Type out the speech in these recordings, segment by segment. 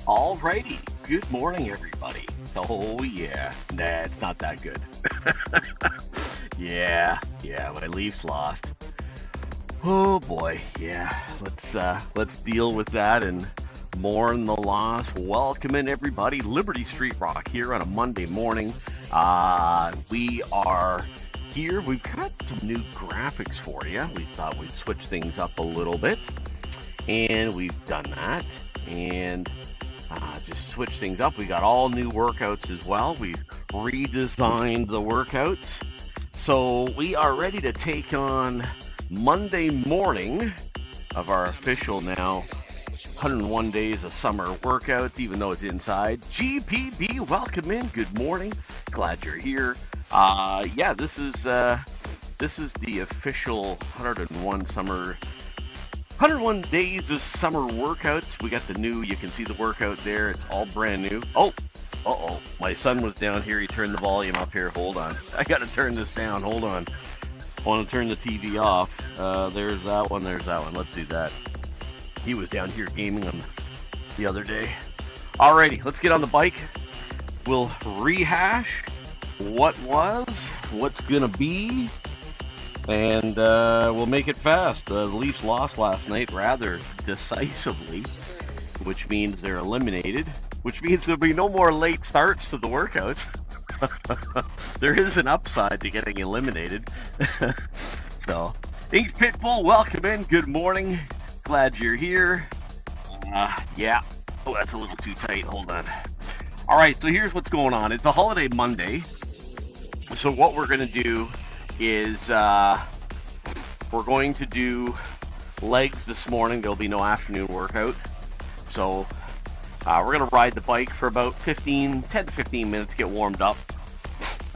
Alrighty, good morning everybody. Oh yeah, nah, it's not that good. yeah, my Leafs lost. Oh boy, yeah, let's deal with that and mourn the loss. Welcoming everybody, Liberty Street Rock here on a Monday morning. We are here, we've got some new graphics for you. We thought we'd switch things up a little bit, and we've done that, and just switch things up. We got all new workouts as well. We've redesigned the workouts. So we are ready to take on Monday morning of our official now 101 days of summer workouts, even though it's inside. GPB, welcome in. Good morning. Glad you're here. Yeah, this is the official 101 days of summer workouts. We got the new, you can see the workout there. It's all brand new. Oh, uh-oh. My son was down here. He turned the volume up here. Hold on. I got to turn this down. Hold on. I want to turn the TV off. There's that one. There's that one. Let's do that. He was down here gaming on the other day. Alrighty, let's get on the bike. We'll rehash what was, what's going to be, and we'll make it fast. The Leafs lost last night rather decisively, which means they're eliminated, which means there'll be no more late starts to the workouts. There is an upside to getting eliminated. So, Ink Pitbull, welcome in. Good morning. Glad you're here. Yeah. Oh, that's a little too tight. Hold on. All right, so here's what's going on. It's a holiday Monday. So what we're going to do is we're going to do legs this morning. There'll be no afternoon workout. So we're going to ride the bike for about 10 to 15 minutes, get warmed up.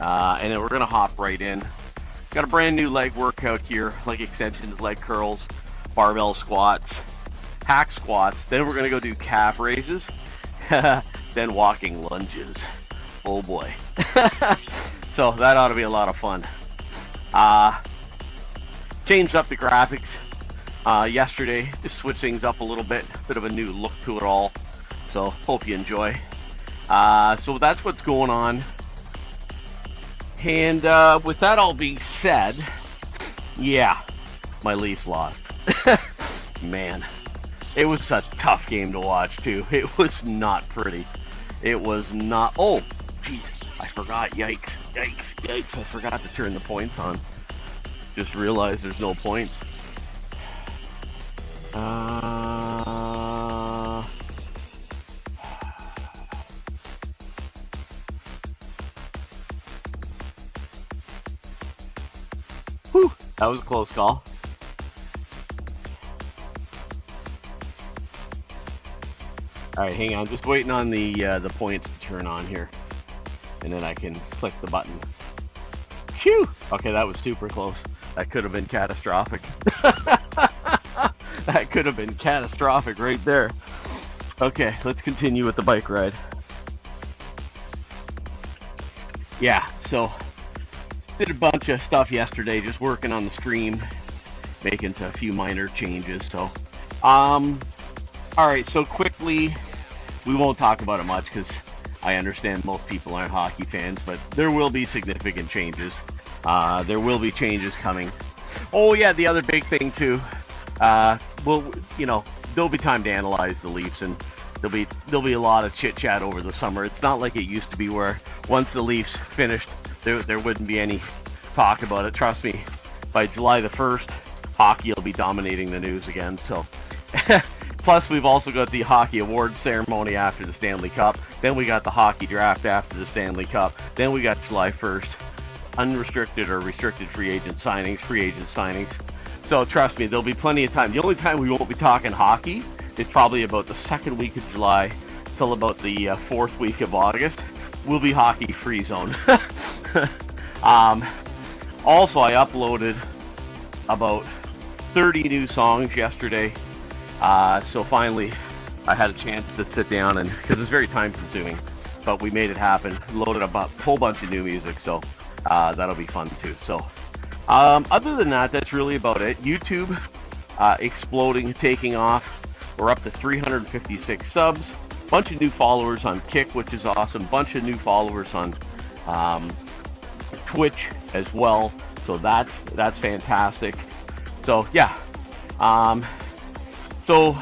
And then we're going to hop right in. Got a brand new leg workout here, leg extensions, leg curls, barbell squats, hack squats. Then we're going to go do calf raises, then walking lunges. Oh boy. So that ought to be a lot of fun. Changed up the graphics yesterday, just switch things up a little bit of a new look to it all. So hope you enjoy. So that's what's going on. And with that all being said, yeah, my Leafs lost. Man, it was a tough game to watch too. It was not pretty. It was not. Oh, jeez, I forgot. Yikes. I forgot to turn the points on. Just realized there's no points. Whew, that was a close call. All right, hang on. Just waiting on the points to turn on here, and then I can click the button. Phew! Okay, that was super close. That could have been catastrophic. That could have been catastrophic right there. Okay, let's continue with the bike ride. Yeah, so did a bunch of stuff yesterday, just working on the stream, making a few minor changes. So, all right, so quickly, we won't talk about it much because I understand most people aren't hockey fans, but there will be significant changes. There will be changes coming. Oh yeah, the other big thing too. Well, you know, there'll be time to analyze the Leafs, and there'll be a lot of chit chat over the summer. It's not like it used to be where once the Leafs finished, there wouldn't be any talk about it. Trust me, by July the 1st, hockey will be dominating the news again. So. Plus, we've also got the Hockey Awards ceremony after the Stanley Cup. Then we got the hockey draft after the Stanley Cup. Then we got July 1st, unrestricted or restricted free agent signings. So trust me, there'll be plenty of time. The only time we won't be talking hockey is probably about the second week of July till about the fourth week of August. We'll be hockey free zone. Also, I uploaded about 30 new songs yesterday. So finally, I had a chance to sit down, and because it's very time consuming, but we made it happen. Loaded up a whole bunch of new music, so that'll be fun too. So other than that, that's really about it. YouTube exploding, taking off. We're up to 356 subs. bunch of new followers on Kick, which is awesome. Bunch of new followers on Twitch as well. So that's fantastic. So yeah. So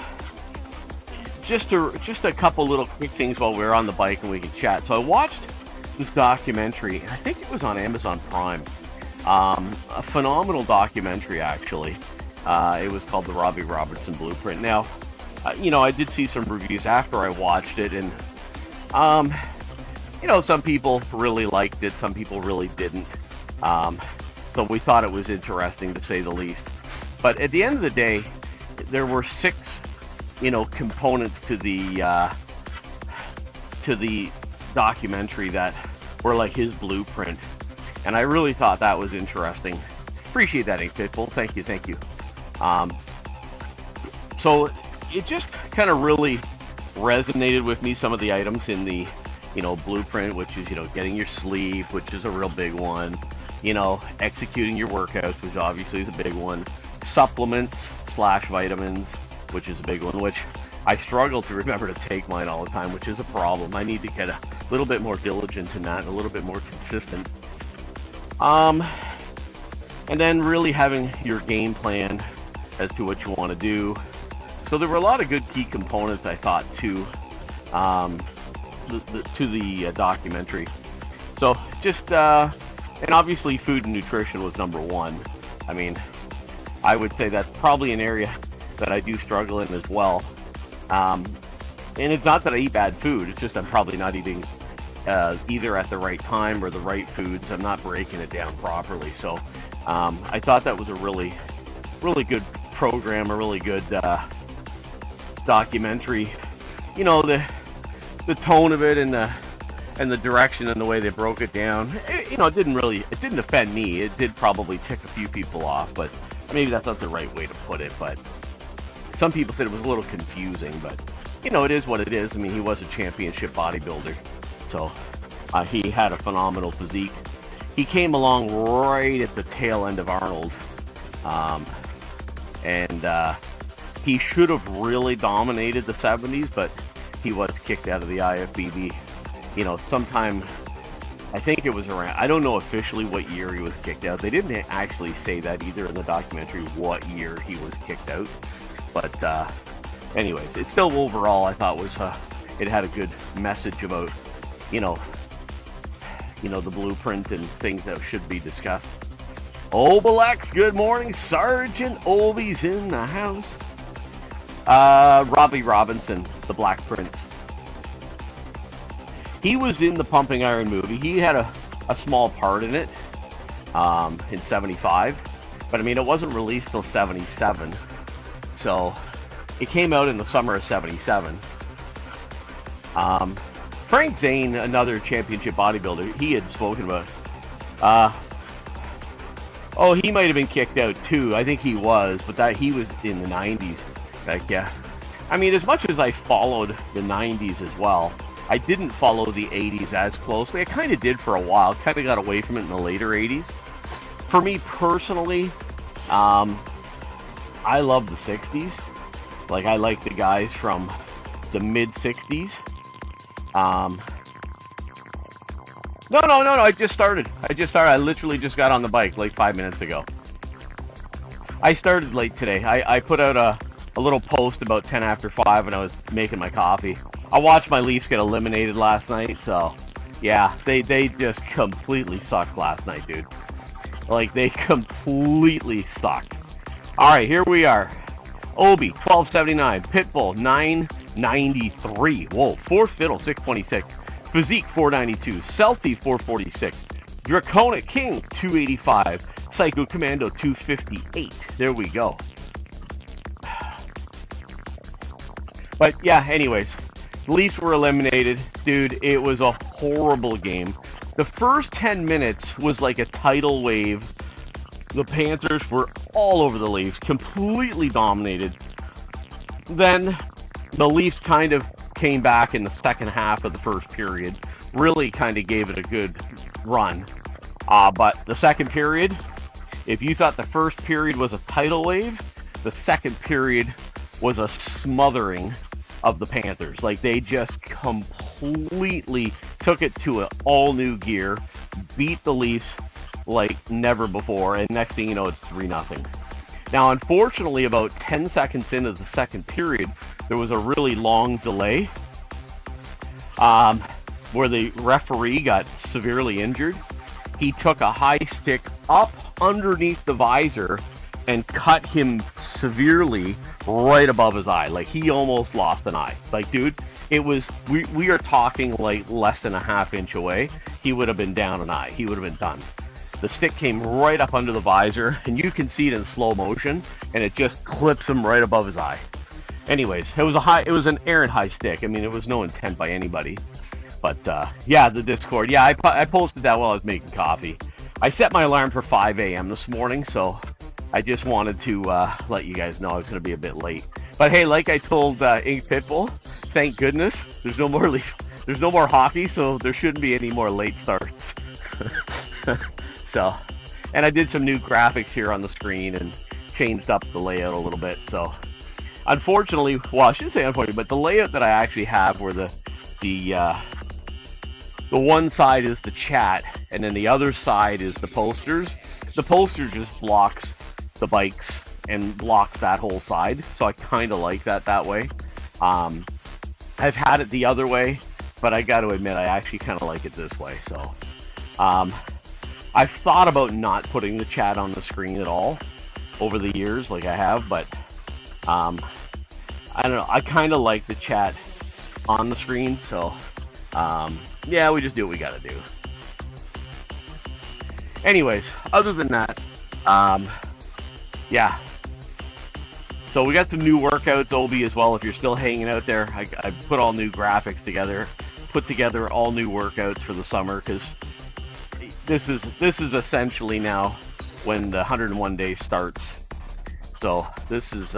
just a couple little quick things while we're on the bike and we can chat. So I watched this documentary. I think it was on Amazon Prime. A phenomenal documentary, actually. It was called The Robbie Robertson Blueprint. Now, you know, I did see some reviews after I watched it, and you know, some people really liked it, some people really didn't. So we thought it was interesting, to say the least. But at the end of the day, there were 6, you know, components to the documentary that were like his blueprint, and I really thought that was interesting. Appreciate that, Ink Pitbull. Thank you. So it just kind of really resonated with me, some of the items in the, you know, blueprint, which is, you know, getting your sleep, which is a real big one. You know, executing your workouts, which obviously is a big one. Supplements / vitamins, which is a big one, which I struggle to remember to take mine all the time, which is a problem. I need to get a little bit more diligent in that, and a little bit more consistent. And then really having your game plan as to what you want to do. So there were a lot of good key components, I thought, to the documentary. So just and obviously food and nutrition was number one. I mean, I would say that's probably an area that I do struggle in as well. And it's not that I eat bad food, it's just I'm probably not eating either at the right time or the right foods. I'm not breaking it down properly. So I thought that was a really good program, a really good documentary. You know, the tone of it and the direction and the way they broke it down, you know, it didn't offend me. It did probably tick a few people off, but maybe that's not the right way to put it. But some people said it was a little confusing, but you know, it is what it is. I mean, he was a championship bodybuilder, so he had a phenomenal physique. He came along right at the tail end of Arnold, and he should have really dominated the 70s, but he was kicked out of the IFBB. You know, sometime, I think it was around, I don't know officially what year he was kicked out. They didn't actually say that either in the documentary, what year he was kicked out. But anyways, it still overall, I thought was, it had a good message about, you know, the blueprint and things that should be discussed. Obelix, good morning. Sergeant Obi's in the house. Robbie Robinson, the Black Prince. He was in the Pumping Iron movie. He had a small part in it in 75. But I mean, it wasn't released till 77. So it came out in the summer of 77. Frank Zane, another championship bodybuilder, he had spoken about. Oh, he might have been kicked out too. I think he was, but that he was in the 90s. Like, yeah. I mean, as much as I followed the 90s as well, I didn't follow the 80s as closely. I kind of did for a while. Kind of got away from it in the later 80s. For me personally, I love the 60s. Like, I like the guys from the mid 60s. No, I just started. I literally just got on the bike like 5 minutes ago. I started late today. I put out a little post about 10 after 5 when I was making my coffee. I watched my Leafs get eliminated last night, so yeah, they just completely sucked last night, dude. Like, they completely sucked. Alright, here we are. Obi, 1279. Pitbull, 993. Whoa, Fourth Fiddle, 626. Physique, 492. Celti, 446. Draconic King, 285. Psycho Commando, 258. There we go. But yeah, anyways, the Leafs were eliminated. Dude, it was a horrible game. The first 10 minutes was like a tidal wave. The Panthers were all over the Leafs, completely dominated. Then the Leafs kind of came back in the second half of the first period. Really kind of gave it a good run. But the second period, if you thought the first period was a tidal wave, the second period was a smothering of the Panthers. Like, they just completely took it to an all-new gear, beat the Leafs like never before, and next thing you know, it's 3-0. Now, unfortunately, about 10 seconds into the second period, there was a really long delay where the referee got severely injured. He took a high stick up underneath the visor and cut him severely right above his eye. Like, he almost lost an eye. Like, dude, it was, we are talking like less than a half-inch away. He would have been down an eye. He would have been done. The stick came right up under the visor, and you can see it in slow motion, and it just clips him right above his eye. Anyways, it was an errant high stick. I mean, it was no intent by anybody. But yeah, the Discord. Yeah, I posted that while I was making coffee. I set my alarm for 5 a.m. this morning, so I just wanted to let you guys know I was going to be a bit late. But hey, like I told Ink Pitbull, thank goodness there's no more hockey, so there shouldn't be any more late starts. So, and I did some new graphics here on the screen and changed up the layout a little bit. So, unfortunately, well, I shouldn't say unfortunately, but the layout that I actually have, where the one side is the chat and then the other side is the posters. The poster just blocks the bikes and blocks that whole side, so I kind of like that way. I've had it the other way, but I got to admit I actually kind of like it this way. So, I've thought about not putting the chat on the screen at all over the years, like I have, but I don't know. I kind of like the chat on the screen, so yeah, we just do what we gotta do. Anyways, other than that, yeah. So we got some new workouts, Obi, as well. If you're still hanging out there, I put all new graphics together, put together all new workouts for the summer, because this is essentially now when the 101 days starts. So this is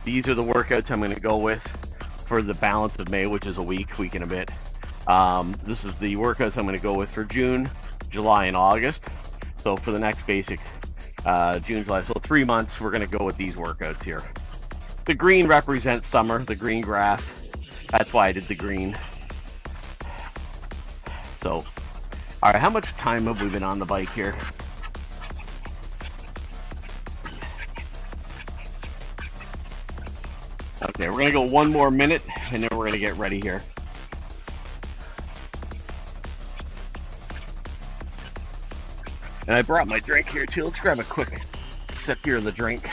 these are the workouts I'm going to go with for the balance of May, which is a week and a bit. This is the workouts I'm going to go with for June, July, and August. So for the next basic June, July, so 3 months, we're going to go with these workouts here. The green represents summer, the green grass. That's why I did the green. So, all right, how much time have we been on the bike here? Okay, we're gonna go 1 more minute, and then we're gonna get ready here. And I brought my drink here too. Let's grab a quick sip here of the drink.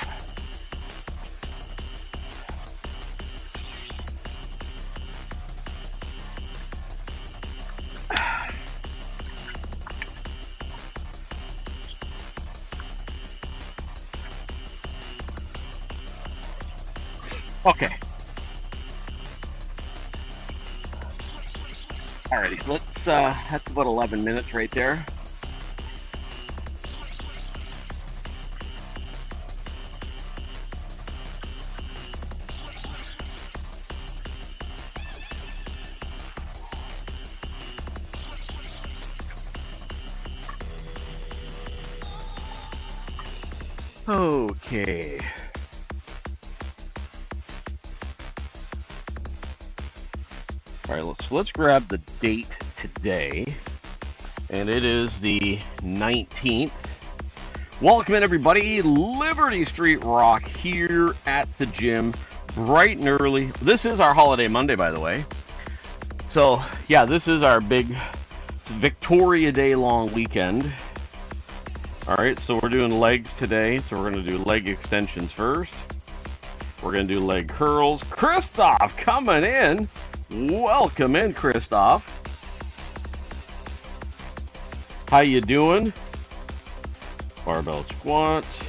Okay. Alrighty, let's, that's about 11 minutes right there. Okay. All right, let's grab the date today, and it is the 19th. Welcome in, everybody. Liberty Street Rock here at the gym, bright and early. This is our holiday Monday, by the way. So yeah, this is our big Victoria Day long weekend. All right, so we're doing legs today. So we're going to do leg extensions first. We're going to do leg curls. Christoph coming in. Welcome in, Christoph. How you doing? Barbell squats.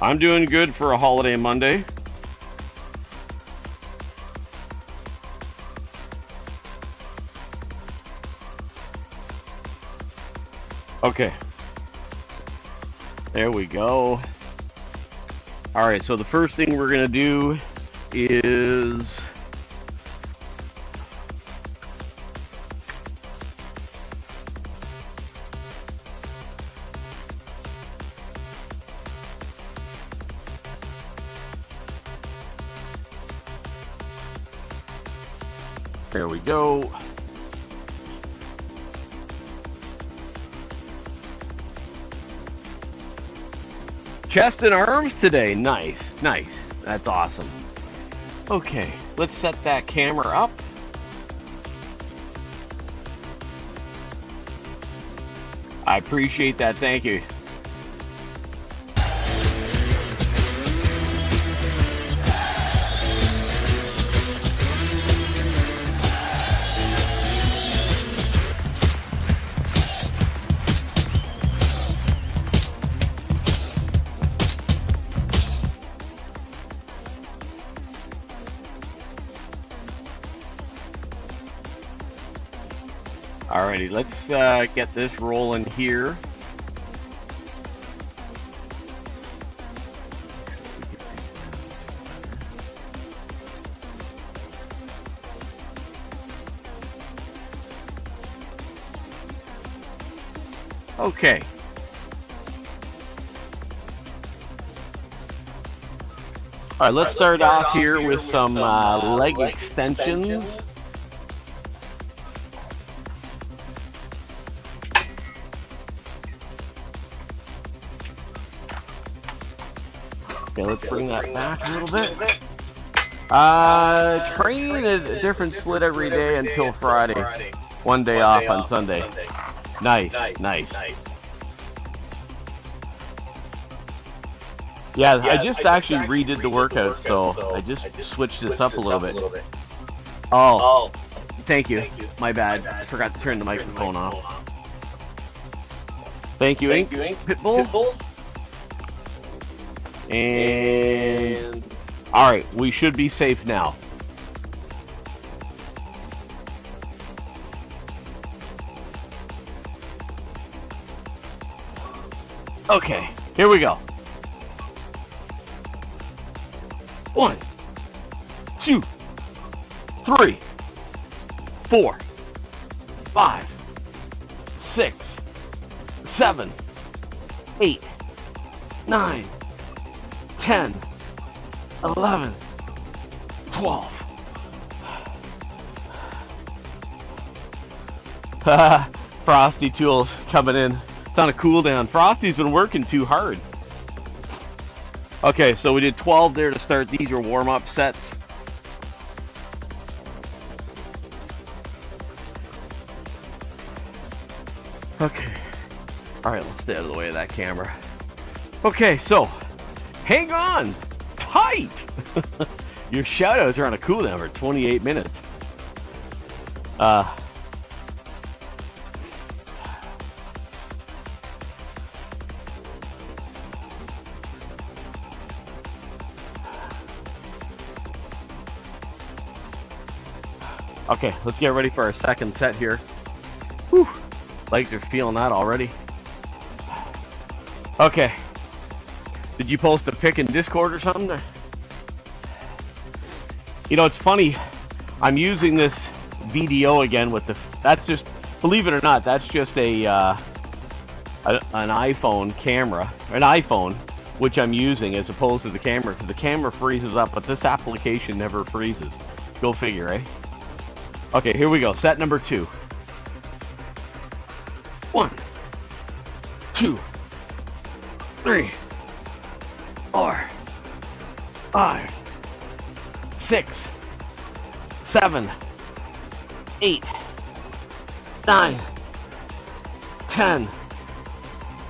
I'm doing good for a holiday Monday. Okay. There we go. All right, so the first thing we're going to do is There we go. Chest and arms today. Nice, nice. That's awesome. Okay, let's set that camera up. I appreciate that. Thank you. Alrighty, let's get this rolling here. Okay. All right, let's start off here with some leg extensions. Okay, let's bring that back a little bit. Train a different split every day until Friday. One day off on Sunday. Nice, nice. Yeah, I just actually redid the workout, so I just switched this up a little bit. Oh, thank you. My bad. I forgot to turn the microphone off. Thank you, Ink. Pitbull. And all right, we should be safe now. Okay, here we go. 1, 2, 3, 4, 5, 6, 7, 8, 9, 10, 11, 12. Frosty Tools coming in. It's on a cool down. Frosty's been working too hard. Okay, so we did 12 there to start. These are warm-up sets. Okay. All right, let's stay out of the way of that camera. Okay, so hang on tight. Your shoutouts are on a cooldown for 28 minutes. Okay, let's get ready for our second set here. Whew, legs are feeling that already. Okay. Did you post a pic in Discord or something? You know, it's funny. I'm using this VDO again with the. That's just, believe it or not, that's just an iPhone camera, an iPhone, which I'm using as opposed to the camera, because the camera freezes up, but this application never freezes. Go figure, eh? Okay, here we go. Set number 2. 1, 2, 3, 4, 5, 6, 7, 8, 9, 10,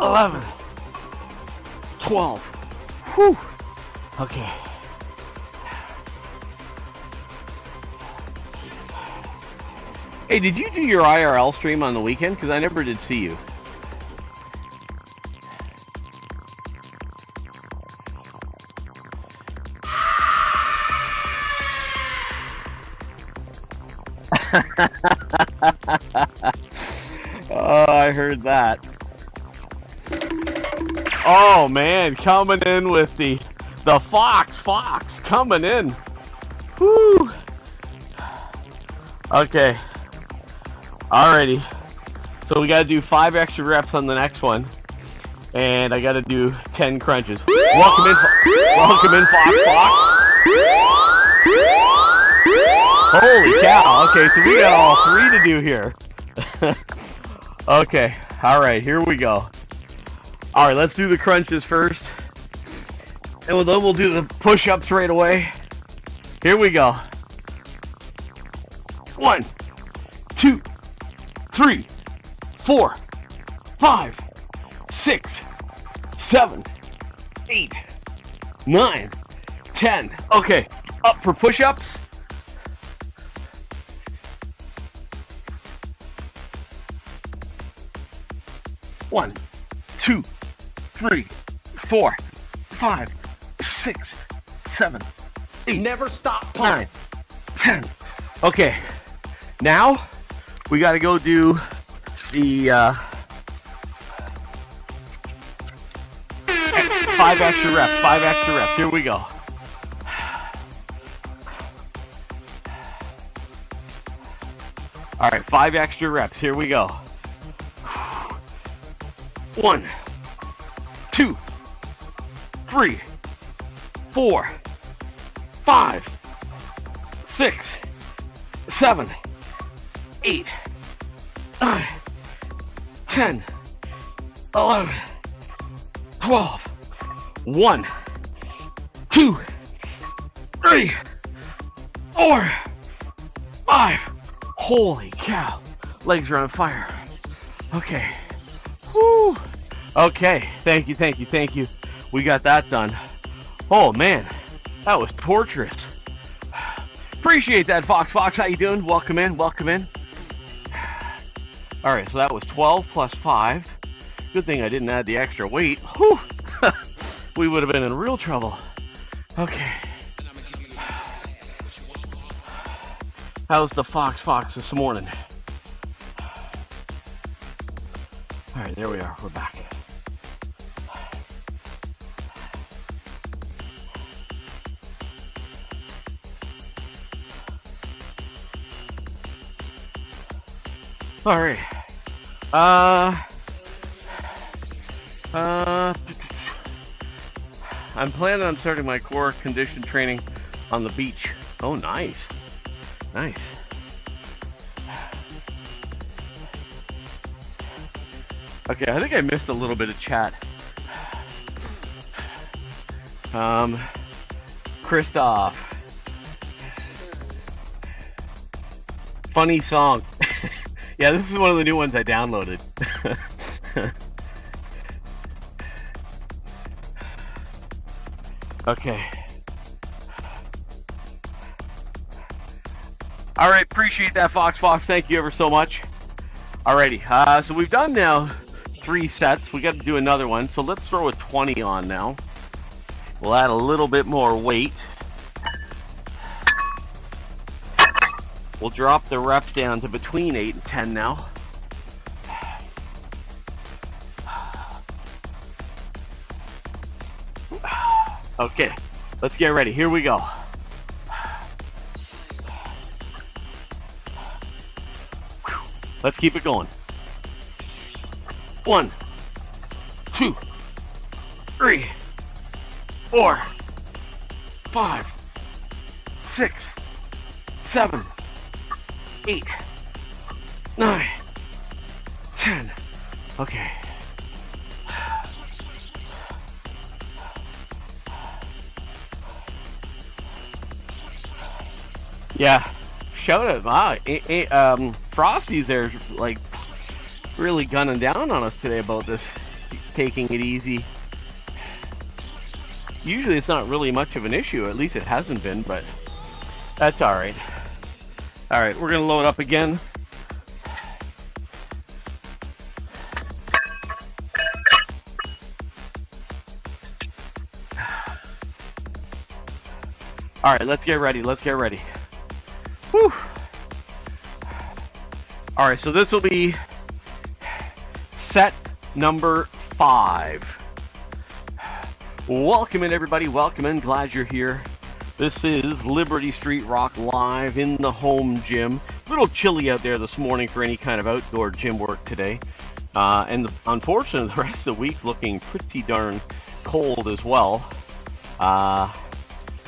11, 12. Whew. Okay. Hey, did you do your IRL stream on the weekend? Because I never did see you. Oh, I heard that. Oh man, coming in with the Fox coming in. Whoo. Okay. Alrighty. So we gotta do 5 extra reps on the next one. And I gotta do 10 crunches. Welcome in, Fox. Holy cow. Okay, so we got all 3 to do here. Okay, all right, here we go. All right, let's do the crunches first. And then we'll do the push-ups right away. Here we go. 1, 2, 3, 4, 5, 6, 7, 8, 9, 10. Okay, up for push-ups. One, 2, 3, 4, 5, 6, 7, 8. Never stop pumping. 9, 10. Okay, now we got to go do the 5 extra reps. 5 extra reps. Here we go. All right, 5 extra reps. Here we go. 1, 2, 3, 4, 5, 6, 7, 8, 9, 10, 11, 12. 1, 2, 3, 4, 5. Holy cow. Legs are on fire. Okay. Whew. Okay. Thank you. We got that done. Oh man, that was torturous. Appreciate that, Fox. How you doing? Welcome in. All right, so that was 12 plus 5. Good thing I didn't add the extra weight. Whew. We would have been in real trouble. Okay. How's the Fox this morning? All right, there we are. We're back. All right. I'm planning on starting my core condition training on the beach. Oh, nice. Okay, I think I missed a little bit of chat. Christoph. Funny song. Yeah, this is one of the new ones I downloaded. Okay. All right, appreciate that, Fox. Thank you ever so much. Alrighty, so we've done now 3 sets. We got to do another one, so let's throw a 20 on now. We'll add a little bit more weight. We'll drop the reps down to between 8 and 10 now. Okay, let's get ready. Here we go. Let's keep it going. 1, 2, 3, 4, 5, 6, 7, 8, 9, 10. Okay. Yeah, shout out. Wow, Frosty's there, like, really gunning down on us today about this, taking it easy. Usually it's not really much of an issue, at least it hasn't been, but that's alright. Alright, we're gonna load up again. Alright, let's get ready. Whew. Alright, so this will be set number 5. Welcome in, everybody. Welcome in. Glad you're here. This is Liberty Street Rock live in the home gym. A little chilly out there this morning for any kind of outdoor gym work today. Unfortunately, the rest of the week's looking pretty darn cold as well.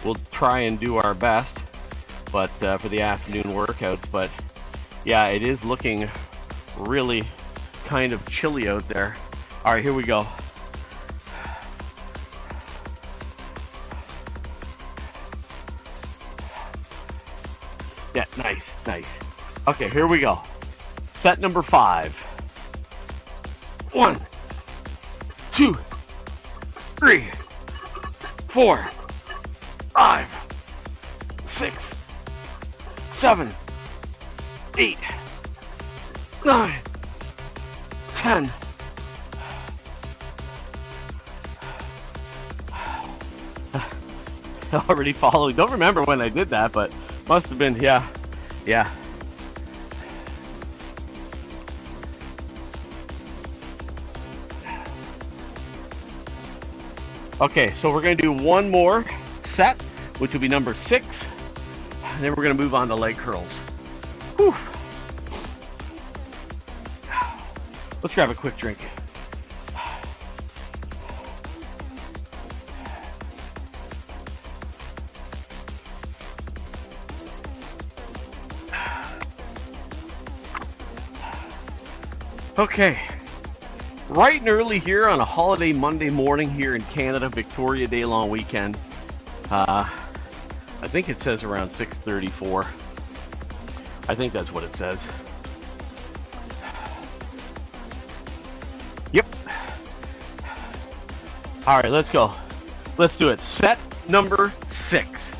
We'll try and do our best. but for the afternoon workouts. But yeah, it is looking really kind of chilly out there. All right, here we go. Yeah, nice, nice. Okay, here we go. Set number 5. 1, 2, 3, 4, 5, 6, 7, 8, 9, 10. Already following. Don't remember when I did that, but must have been, yeah. Okay, so we're going to do one more set, which will be number 6. And then we're going to move on to leg curls. Whew. Let's grab a quick drink. Okay, bright and early here on a holiday Monday morning here in Canada, Victoria Day long weekend. I think it says around 6:34. I think that's what it says. Yep. All right, let's go. Let's do it. Set number 6.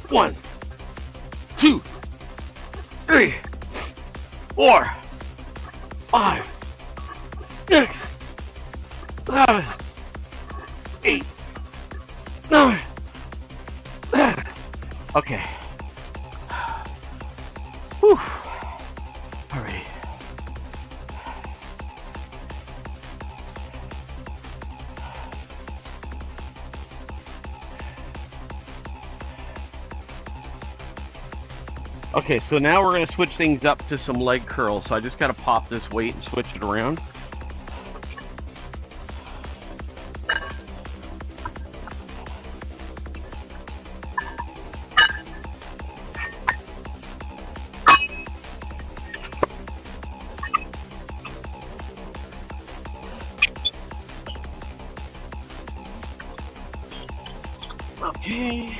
One, 2, 3, 4, 5, 6, 7, 8, 9, 10. Okay. Whew. All right. Okay, so now we're going to switch things up to some leg curls. So I just got to pop this weight and switch it around. Okay.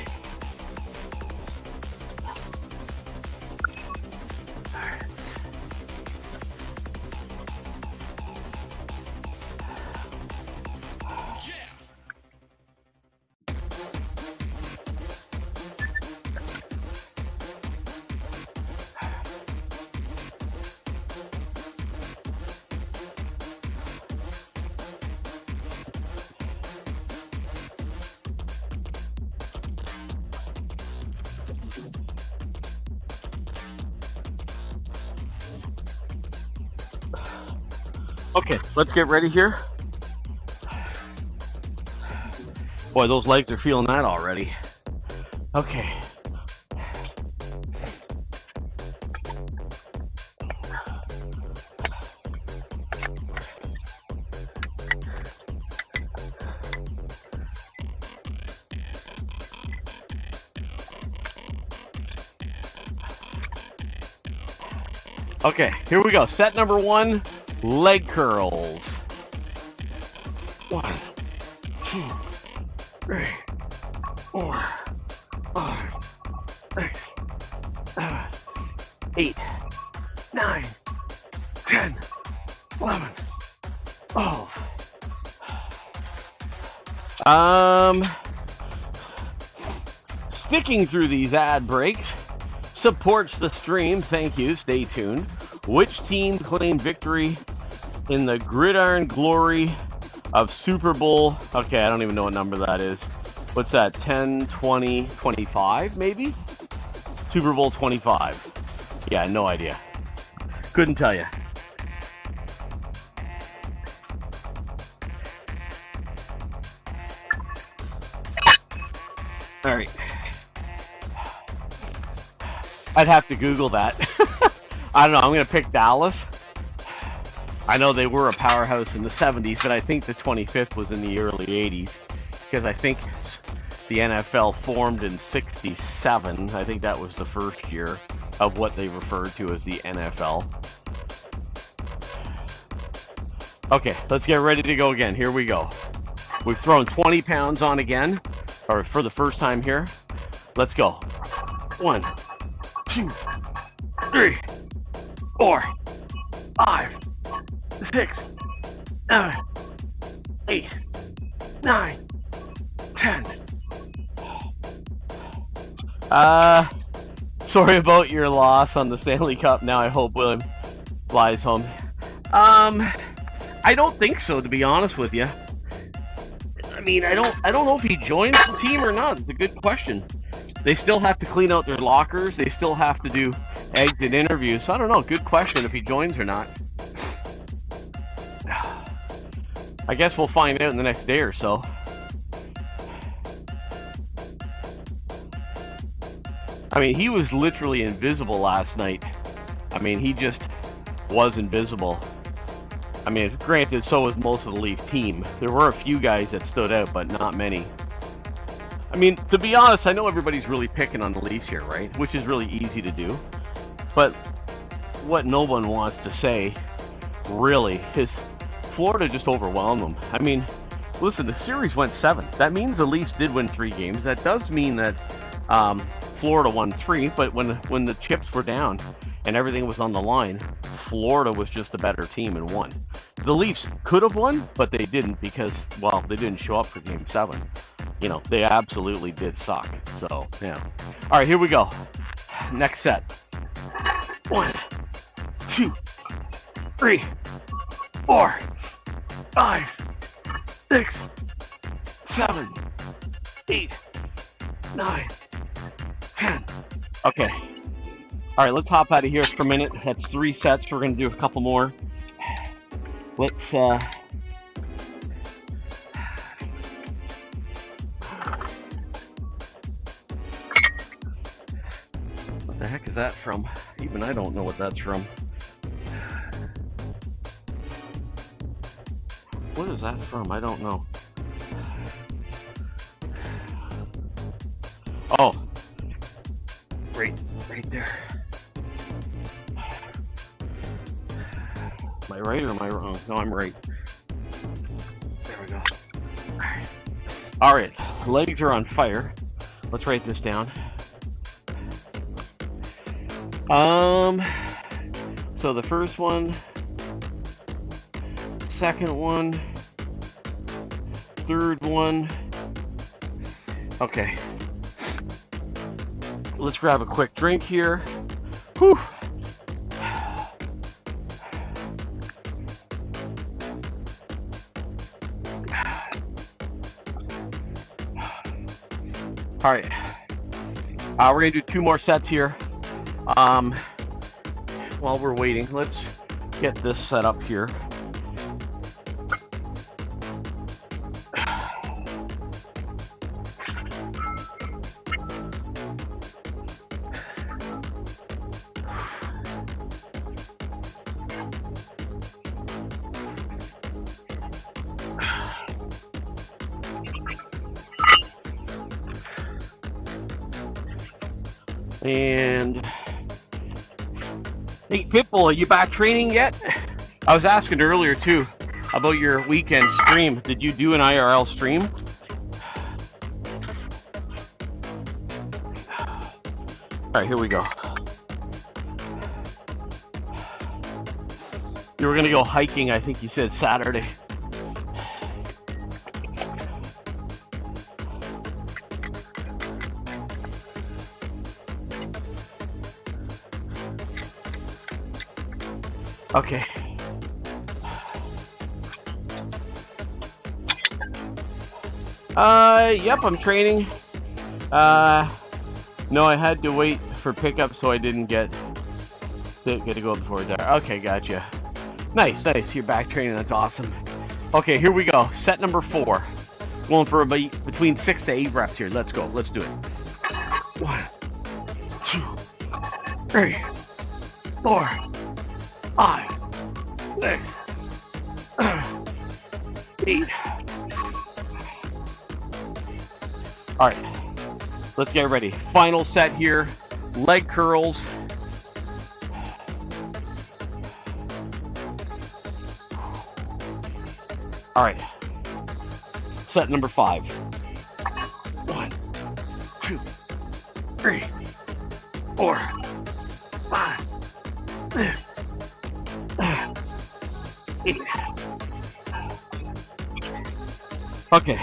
Okay, let's get ready here. Boy, those legs are feeling that already. Okay. Okay, here we go. Set number 1, leg curls. 1, 2, 3, 4, 5, 6, 7, 8, 9, 10, 11, 12. Sticking through these ad breaks supports the stream. Thank you. Stay tuned. Which team claimed victory in the gridiron glory of Super Bowl? Okay, I don't even know what number that is. What's that? 10, 20, 25 maybe? Super Bowl 25. Yeah, no idea. Couldn't tell you. All right. I'd have to Google that. I don't know. I'm going to pick Dallas. I know they were a powerhouse in the 70s, but I think the 25th was in the early 80s because I think the NFL formed in 67. I think that was the first year of what they referred to as the NFL. Okay, let's get ready to go again. Here we go. We've thrown 20 pounds on again, or for the first time here. Let's go. 1, 2, 3, 4, 5, 6, 7, 8, 9, 10. Sorry about your loss on the Stanley Cup. Now I hope William flies home. I don't think so, to be honest with you. I mean, I don't know if he joins the team or not. It's a good question. They still have to clean out their lockers. They still have to do exit interviews. So I don't know. Good question if he joins or not. I guess we'll find out in the next day or so. I mean, he was literally invisible last night. I mean, he just was invisible. I mean, granted, so was most of the Leaf team. There were a few guys that stood out, but not many. I mean, to be honest, I know everybody's really picking on the Leafs here, right? Which is really easy to do. But what no one wants to say, really, is Florida just overwhelmed them. I mean, listen, the series went 7. That means the Leafs did win 3 games. That does mean that Florida won 3, but when the chips were down and everything was on the line, Florida was just a better team and won. The Leafs could have won, but they didn't because, well, they didn't show up for Game 7. You know, they absolutely did suck. So, yeah. All right, here we go. Next set. 1, 2, 3, 4, 5, 6, 7, 8, 9, 10. Okay. All right, let's hop out of here for a minute. That's 3 sets. We're going to do a couple more. Let's, what the heck is that from? Even I don't know what that's from. What is that from? I don't know. Oh. Right there. Am I right or am I wrong? No, I'm right. There we go. All right, legs are on fire. Let's write this down. So the first one, second one, third one. Okay. Let's grab a quick drink here. Whew. All right, we're gonna do 2 more sets here. While we're waiting, let's get this set up here. And hey, Pitbull, are you back training yet? I was asking earlier too about your weekend stream. Did you do an IRL stream? All right, here we go. You were gonna go hiking, I think you said Saturday. Okay. Yep, I'm training. No, I had to wait for pickup, so I didn't get to go before that. Okay, gotcha. Nice. You're back training. That's awesome. Okay, here we go. Set number 4. Going for between 6 to 8 reps here. Let's go. Let's do it. 1, 2, 3, 4, 5, 6, 8. All right, let's get ready. Final set here, leg curls. All right, set number 5. 1, 2, 3, 4, 5, 6, 8. Okay.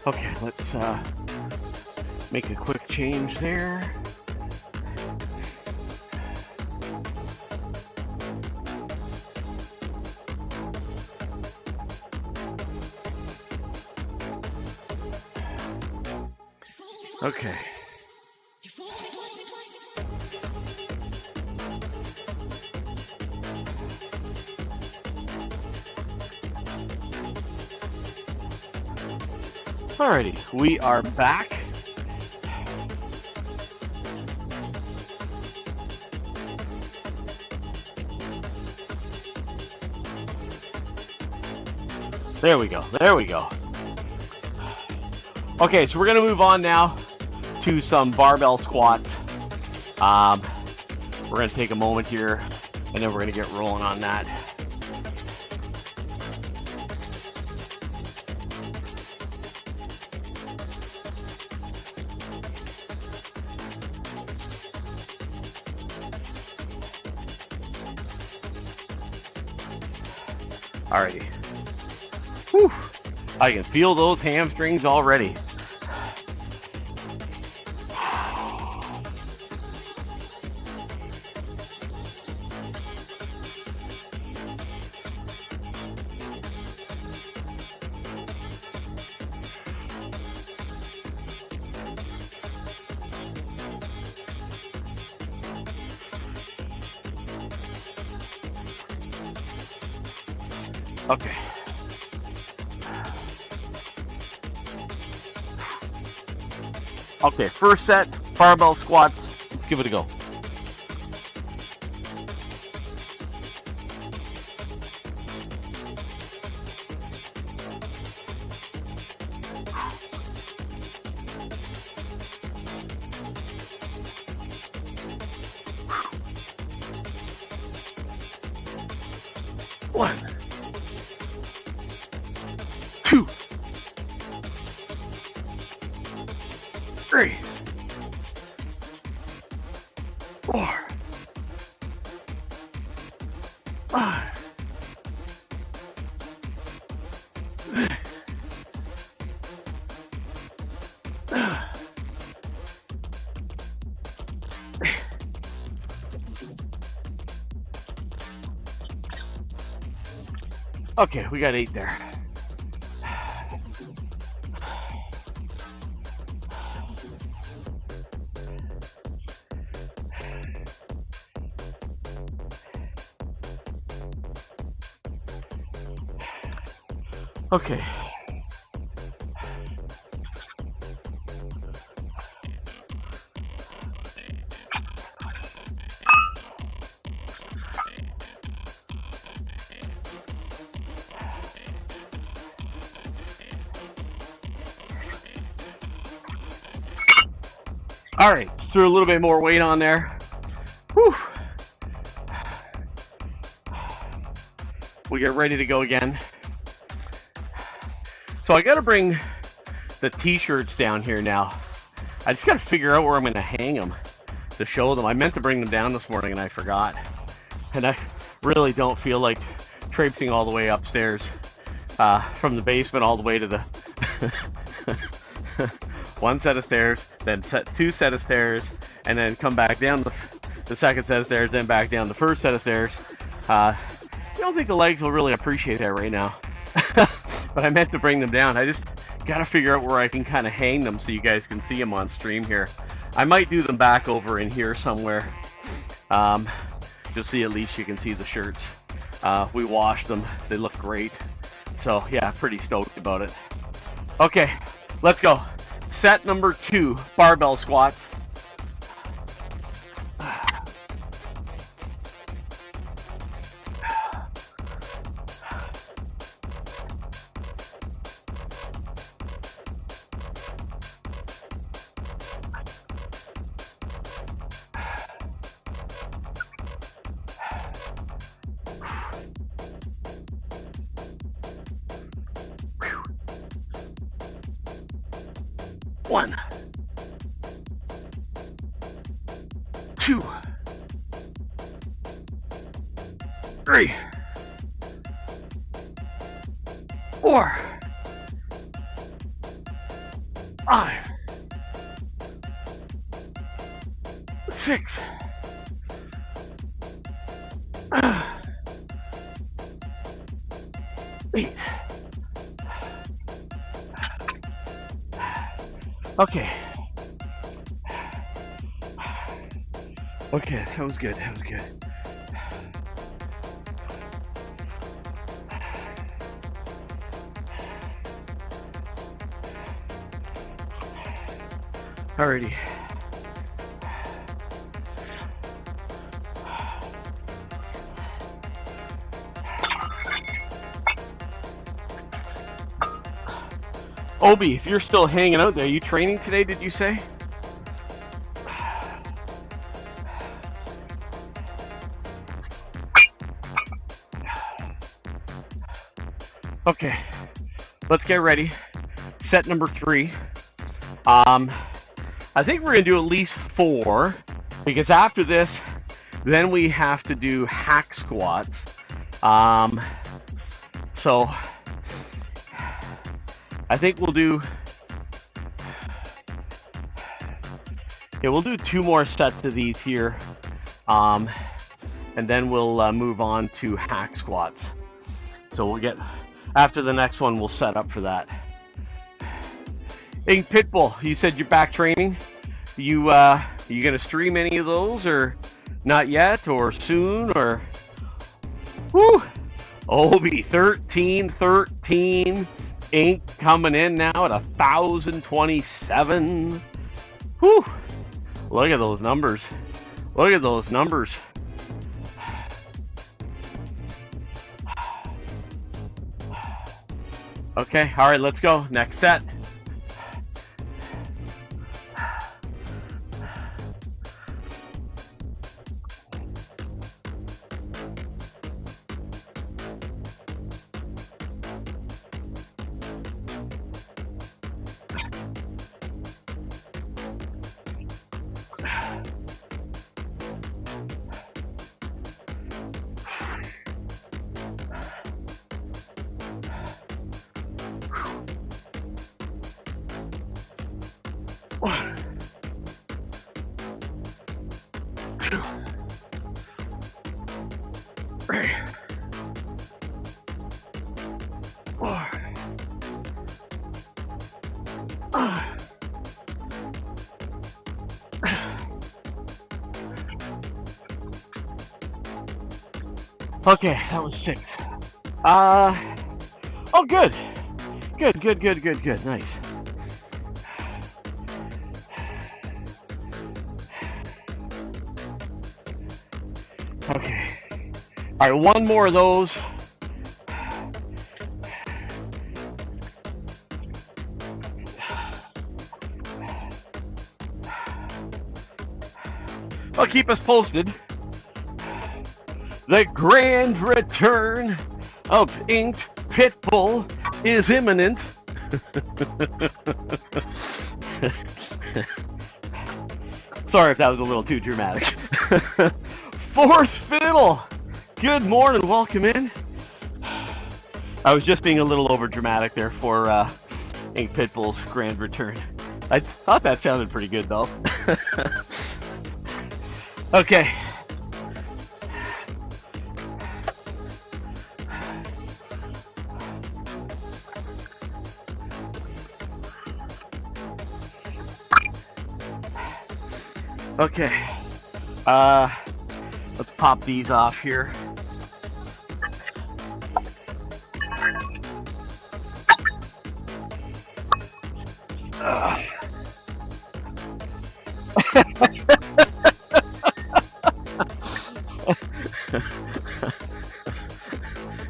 Okay, let's make a quick change there. Okay. Alrighty, we are back. There we go, there we go. Okay, so we're gonna move on now to some barbell squats. We're gonna take a moment here and then we're gonna get rolling on that. Alrighty. Whew. I can feel those hamstrings already. Okay. Okay, first set, barbell squats. Let's give it a go. One, 2, 3, 4, 5, 6, 7. Okay, we got 8 there. Okay. All right, threw a little bit more weight on there. Whew. We get ready to go again. So I got to bring the t-shirts down here now. I just got to figure out where I'm going to hang them to show them. I meant to bring them down this morning and I forgot. And I really don't feel like traipsing all the way upstairs from the basement all the way to the one set of stairs, then two set of stairs, and then come back down the second set of stairs, then back down the first set of stairs. I don't think the legs will really appreciate that right now. But I meant to bring them down. I just got to figure out where I can kind of hang them so you guys can see them on stream here. I might do them back over in here somewhere. You'll see, at least you can see the shirts. We washed them. They look great. So yeah, pretty stoked about it. Okay, let's go. Set number 2, barbell squats. One, 2, 3, 4, 5, 6, 8. Okay. Okay, that was good. That was good. Alrighty. Obi, if you're still hanging out there, are you training today, did you say? Okay, let's get ready. Set number 3. I think we're gonna do at least 4, because after this, then we have to do hack squats. So I think we'll do, we'll do 2 more sets of these here, and then we'll move on to hack squats. So we'll get, after the next one, we'll set up for that. Hey, Pitbull, you said you're back training. You gonna stream any of those, or not yet, or soon, or? Woo! Obi, 13. Ink coming in now at 1,027. Whew! Look at those numbers. Look at those numbers. Okay, all right, let's go. Next set. Okay, that was 6. Oh, good. Good. Nice. Okay. All right, 1 more of those. Well, keep us posted. The grand return of Inked Pitbull is imminent. Sorry if that was a little too dramatic. Fourth Fiddle, good morning, welcome in. I was just being a little over dramatic there for Inked Pitbull's grand return. I thought that sounded pretty good though. Okay. Okay. Let's pop these off here.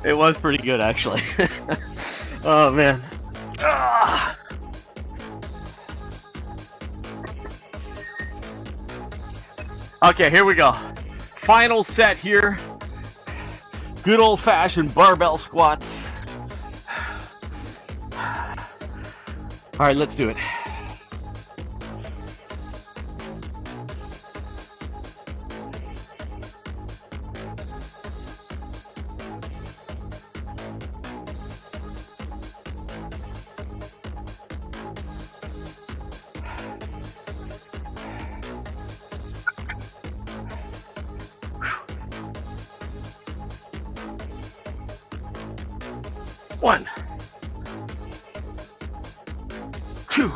It was pretty good, actually. Oh, man. Okay, here we go. Final set here. Good old-fashioned barbell squats. All right, let's do it. One, two,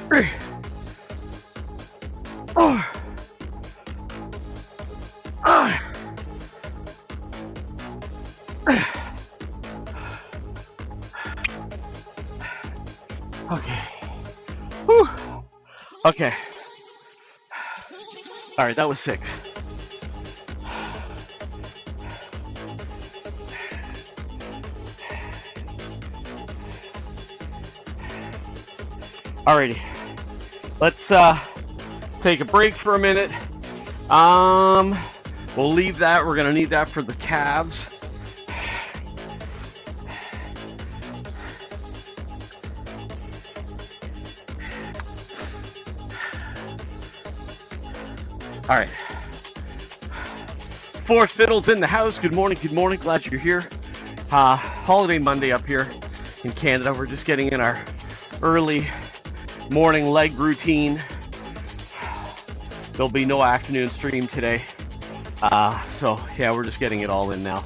three, four, five. Okay. Whew. Okay. All right, that was 6. Alrighty, let's take a break for a minute. We'll leave that. We're gonna need that for the calves. All right. Fourth Fiddle's in the house. Good morning. Good morning. Glad you're here. Holiday Monday up here in Canada. We're just getting in our early morning leg routine. There'll be no afternoon stream today. So yeah, we're just getting it all in now.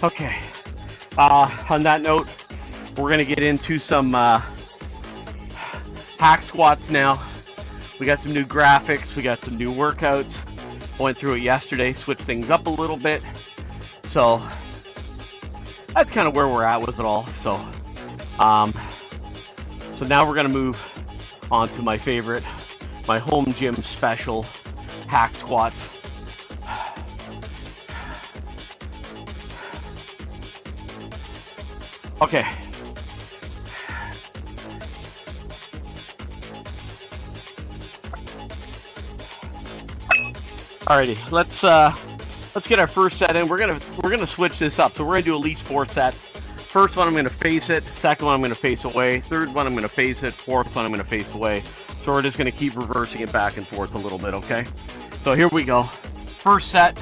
Okay. On that note, we're gonna get into some hack squats now. We got some new graphics. We got some new workouts. Went through it yesterday, switched things up a little bit. So that's kind of where we're at with it all. So now we're gonna move on to my favorite, my home gym special, hack squats. Okay. Alrighty, let's get our first set in. We're gonna switch this up. So we're gonna do at least 4 sets. First one I'm gonna face it. Second one I'm gonna face away. Third one I'm gonna face it. Fourth one I'm gonna face away. So we're just gonna keep reversing it back and forth a little bit, okay? So here we go. First set.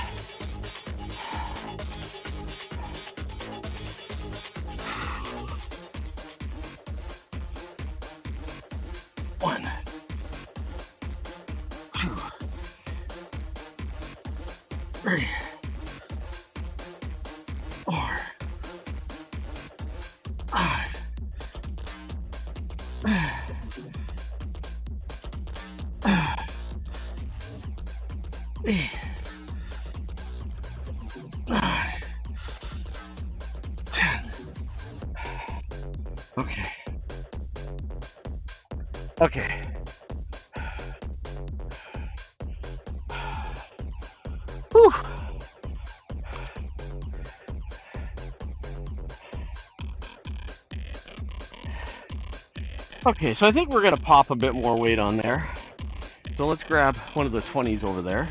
One, 2, 3, 4, 5. Okay. Okay. Whew. Okay, so I think we're gonna pop a bit more weight on there. So let's grab one of the 20s over there.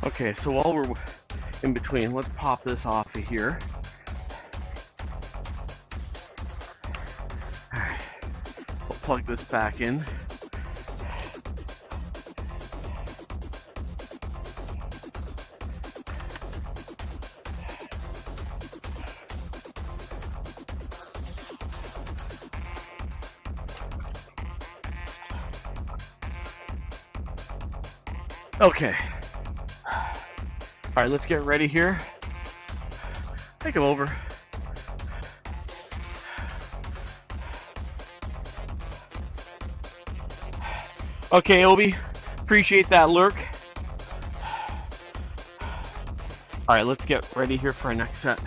Okay, so while we're in between, let's pop this off of here. All right, we'll plug this back in. Okay. All right, let's get ready here. Take him over. Okay, Obi, appreciate that lurk. All right, let's get ready here for our next set.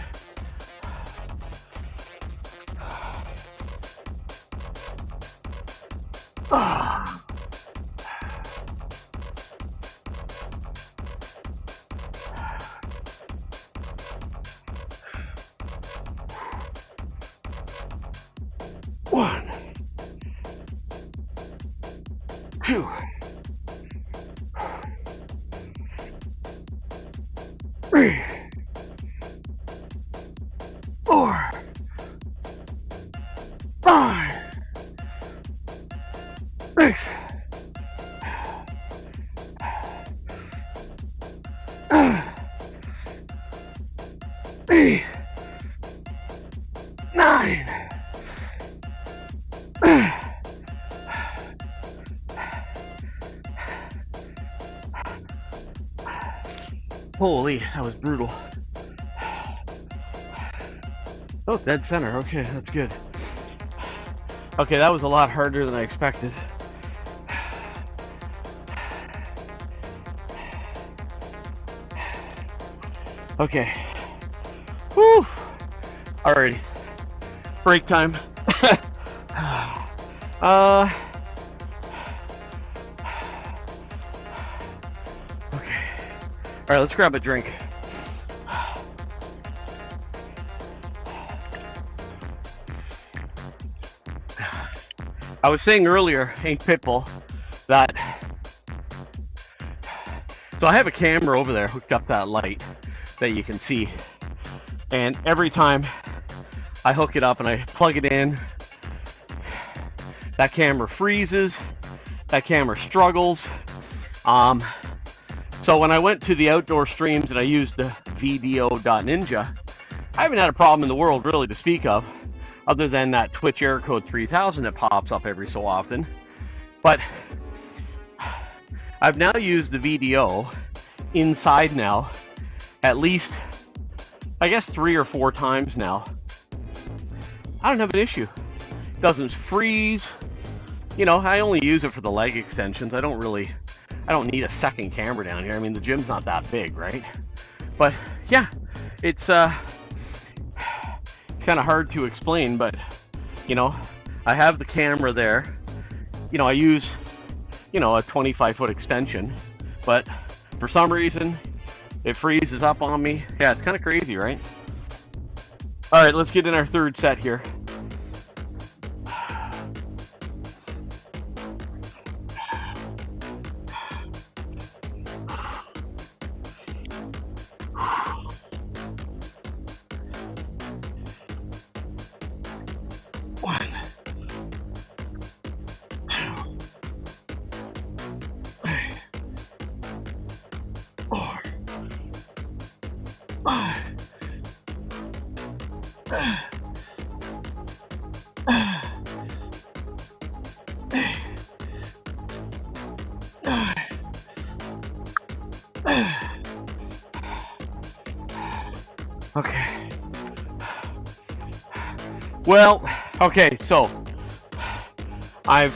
One, two, three, four, five, six, 8, 9. Holy, that was brutal. Oh, dead center. Okay, that's good. Okay, that was a lot harder than I expected. Okay. Whew. Alrighty. Break time. Okay. Alright, let's grab a drink. I was saying earlier, Hank Pitbull, that so I have a camera over there hooked up that light that you can see, and every time I hook it up and I plug it in, that camera freezes, that camera struggles. So when I went to the outdoor streams and I used the VDO.Ninja, I haven't had a problem in the world really to speak of, other than that Twitch error code 3000 that pops up every so often. But I've now used the VDO inside now at least, I guess, 3 or 4 times now. I don't have an issue. It doesn't freeze. You know, I only use it for the leg extensions. I don't need a second camera down here. I mean, the gym's not that big, right? But yeah, it's kind of hard to explain, but you know, I have the camera there. You know, I use, you know, a 25-foot extension, but for some reason it freezes up on me. Yeah, it's kind of crazy, right? All right, let's get in our third set here. Okay. Well, okay, so I've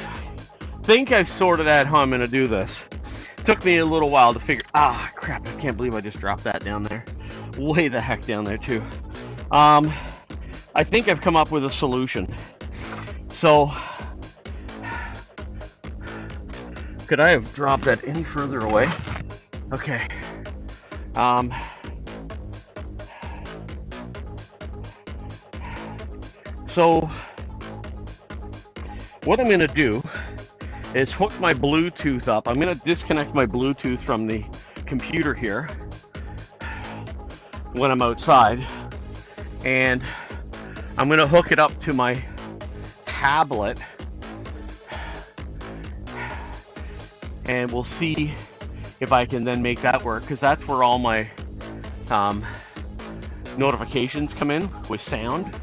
sorted out how I'm gonna do this. Took me a little while to figure. Ah, crap! I can't believe I just dropped that down there. Way the heck down there too. I think I've come up with a solution. So, could I have dropped that any further away? Okay. So, what I'm going to do is hook my Bluetooth up. I'm going to disconnect my Bluetooth from the computer here when I'm outside, and I'm going to hook it up to my tablet, and we'll see if I can then make that work, because that's where all my notifications come in with sound,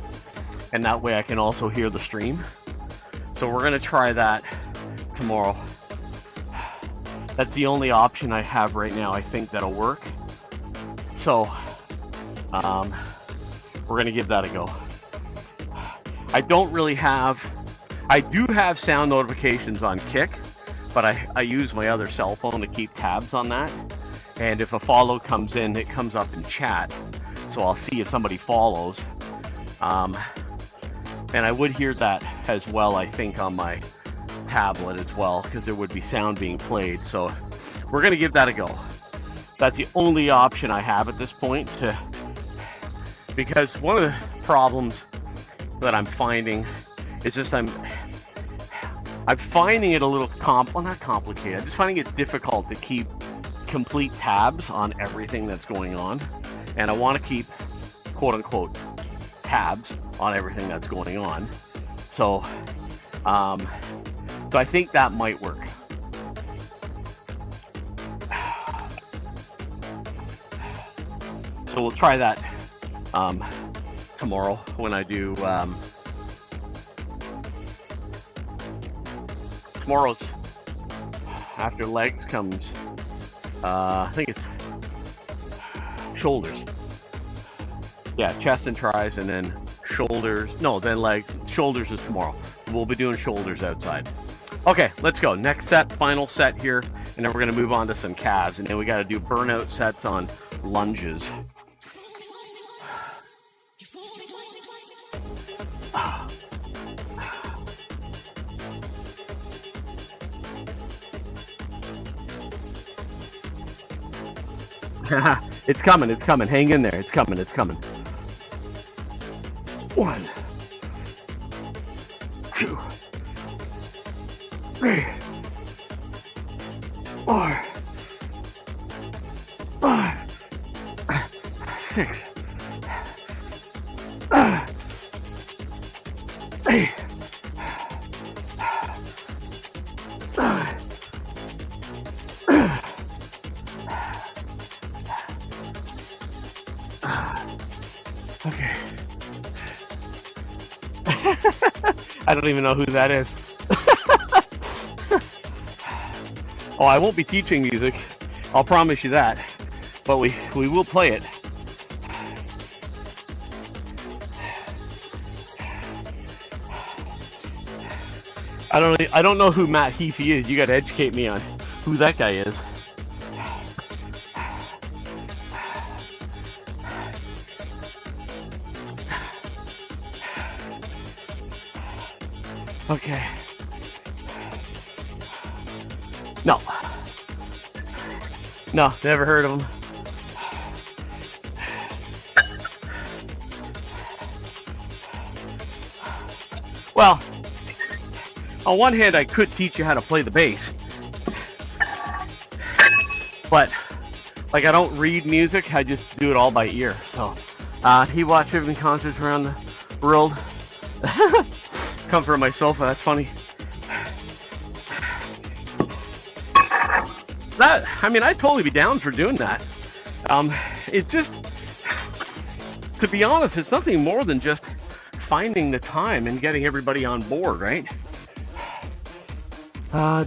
and that way I can also hear the stream. So we're going to try that tomorrow. That's the only option I have right now. I think that'll work. So we're gonna give that a go. I don't really have, I do have sound notifications on Kick, but I use my other cell phone to keep tabs on that. And if a follow comes in, it comes up in chat. So I'll see if somebody follows. And I would hear that as well, I think, on my tablet as well, because there would be sound being played. So we're gonna give that a go. That's the only option I have at this point, because one of the problems that I'm finding is just I'm finding it a little not complicated. I'm just finding it difficult to keep complete tabs on everything that's going on, and I want to keep quote unquote tabs on everything that's going on. So I think that might work. So we'll try that tomorrow when I do tomorrow's after legs comes I think it's shoulders. Yeah, chest and tris, and then shoulders. No, then legs. Shoulders is tomorrow. We'll be doing shoulders outside. Okay, let's go. Next set, final set here, and then we're gonna move on to some calves, and then we gotta do burnout sets on lunges. It's coming, it's coming. Hang in there. It's coming, it's coming. 1, 2, 3, 4, 5, 6, 8, 9. Okay. I don't even know who that is. Oh, I won't be teaching music. I'll promise you that. But we will play it. I don't know who Matt Heafy is. You got to educate me on who that guy is. Okay. No. No, never heard of him. Well, on one hand, I could teach you how to play the bass. But, like, I don't read music, I just do it all by ear. So, he watched 50 concerts around the world. Comfort of my sofa, that's funny. That, I mean, I'd totally be down for doing that. It's just, to be honest, it's nothing more than just finding the time and getting everybody on board, right?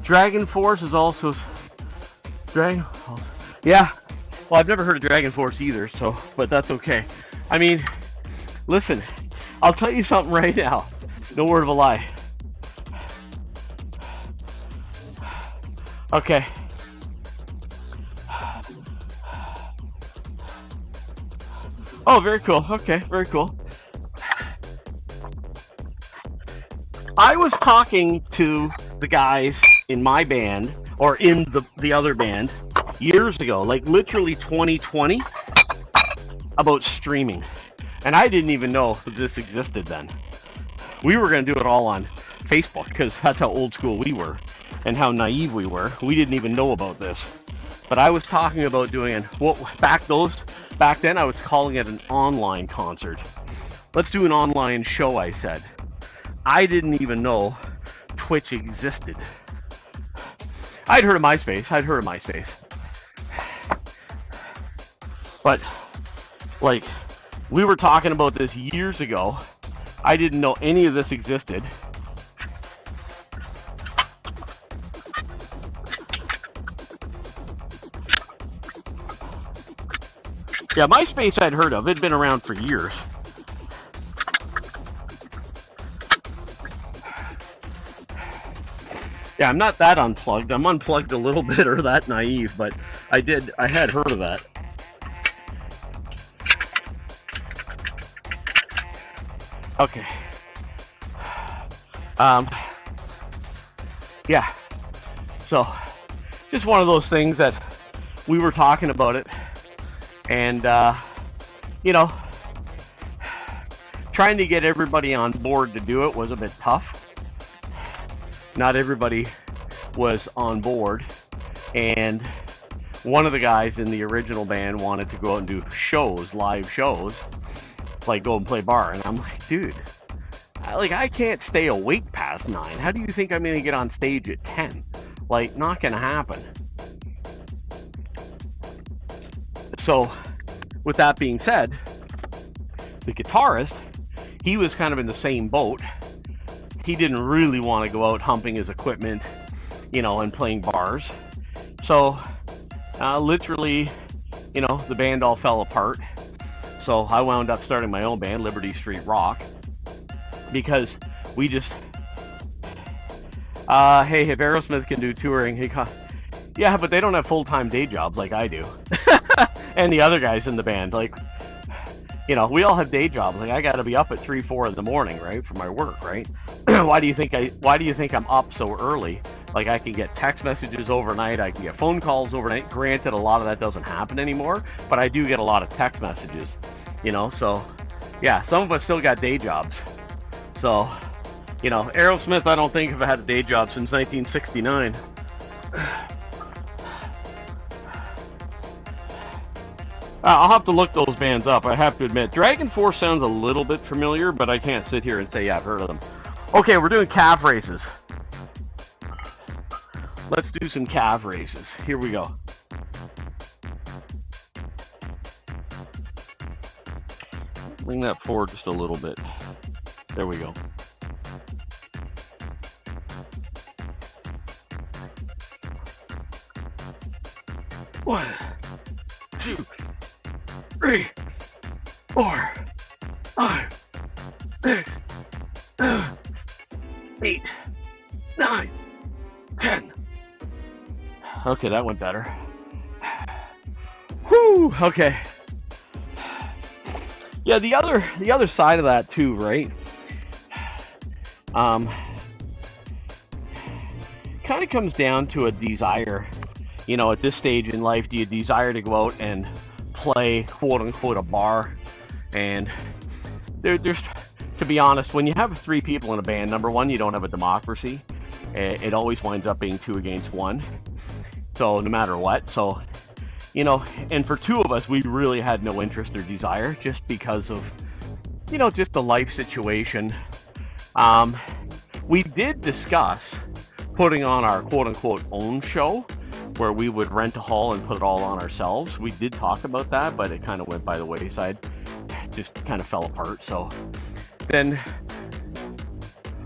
Dragon Force is also, yeah. Well, I've never heard of Dragon Force either, so, but that's okay. I mean, listen, I'll tell you something right now. No word of a lie. Okay. Oh, very cool. Okay, very cool. I was talking to the guys in my band, or in the other band, years ago, like literally 2020, about streaming. And I didn't even know this existed then. We were going to do it all on Facebook, because that's how old school we were and how naive we were. We didn't even know about this. But I was talking about doing back then I was calling it an online concert. Let's do an online show, I said. I didn't even know Twitch existed. I'd heard of MySpace. But, like, we were talking about this years ago. I didn't know any of this existed. Yeah, MySpace I'd heard of. It'd been around for years. Yeah, I'm not that unplugged. I'm unplugged a little bit, or that naive, but I had heard of that. Okay. Yeah. So, just one of those things that we were talking about it, and you know, trying to get everybody on board to do it was a bit tough. Not everybody was on board, and one of the guys in the original band wanted to go out and do shows, live shows, like go and play bar, and I'm like, dude, I can't stay awake past 9. How do you think I'm gonna get on stage at 10? Like, not gonna happen. So, with that being said, the guitarist, he was kind of in the same boat. He didn't really want to go out humping his equipment, you know, and playing bars. So, literally, you know, the band all fell apart. So I wound up starting my own band, Liberty Street Rock, because we just, hey, if Aerosmith can do touring, yeah, but they don't have full-time day jobs like I do. And the other guys in the band, like, you know, we all have day jobs. Like, I got to be up at 3, 4 in the morning, right, for my work, right? Why do you think I'm up so early? Like, I can get text messages overnight, I can get phone calls overnight. Granted, a lot of that doesn't happen anymore, but I do get a lot of text messages, you know. So, yeah, some of us still got day jobs. So, you know, Aerosmith, I don't think have had a day job since 1969. I'll have to look those bands up, I have to admit. Dragon Force sounds a little bit familiar, but I can't sit here and say, yeah, I've heard of them. Okay, we're doing calf races. Let's do some calf races. Here we go. Bring that forward just a little bit. There we go. One, 2, 3, 4, 5, 6, 7, 8, 9, 10. Okay, that went better. Whew, okay. Yeah, the other side of that too, right? Kind of comes down to a desire. You know, at this stage in life, do you desire to go out and play, quote unquote, a bar? And there's, to be honest, when you have 3 people in a band, number one, you don't have a democracy. It always winds up being 2 against 1. So no matter what, so, you know, and for 2 of us, we really had no interest or desire, just because of, you know, just the life situation. We did discuss putting on our quote unquote own show, where we would rent a hall and put it all on ourselves. We did talk about that, but it kind of went by the wayside. Just kind of fell apart. So then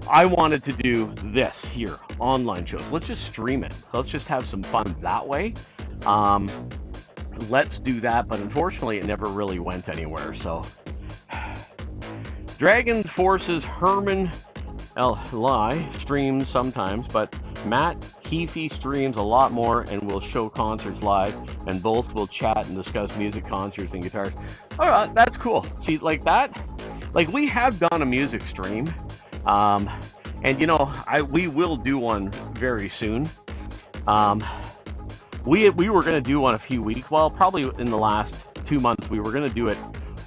I wanted to do this here, online shows. Let's just stream it. Let's just have some fun that way. Let's do that, but unfortunately it never really went anywhere. So Dragon Force's Herman Li streams sometimes, but Matt Keefe streams a lot more and will show concerts live, and both will chat and discuss music, concerts, and guitars. All right, that's cool. See, like that, like we have done a music stream, and you know, we will do one very soon. We were going to do one a few weeks, well, probably in the last 2 months. We were going to do it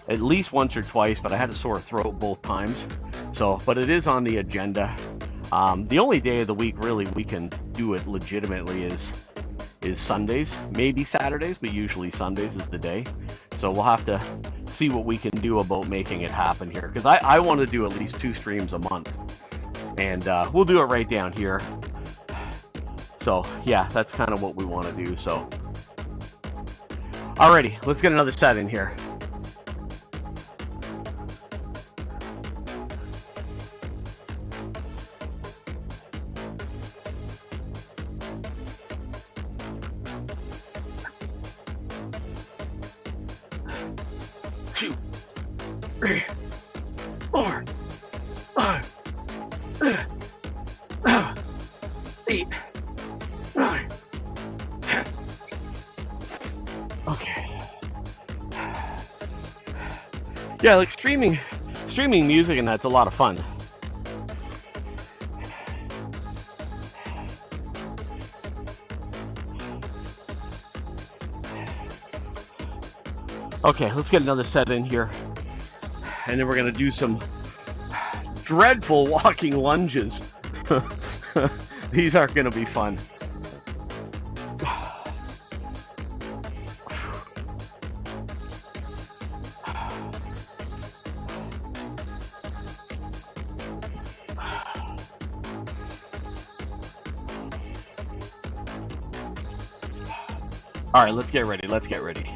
at least once or twice, but I had a sore throat both times. So, but it is on the agenda. The only day of the week really we can do it legitimately is Sundays, maybe Saturdays, but usually Sundays is the day. So we'll have to see what we can do about making it happen here, because I want to do at least 2 streams a month, and we'll do it right down here. So yeah, that's kind of what we want to do. So alrighty, let's get another set in here. 2, 3, 4, 5, 8, 9, 10. Okay. Yeah, like streaming music, and that's a lot of fun. Okay, let's get another set in here. And then we're going to do some dreadful walking lunges. These aren't going to be fun. All right, let's get ready. Let's get ready.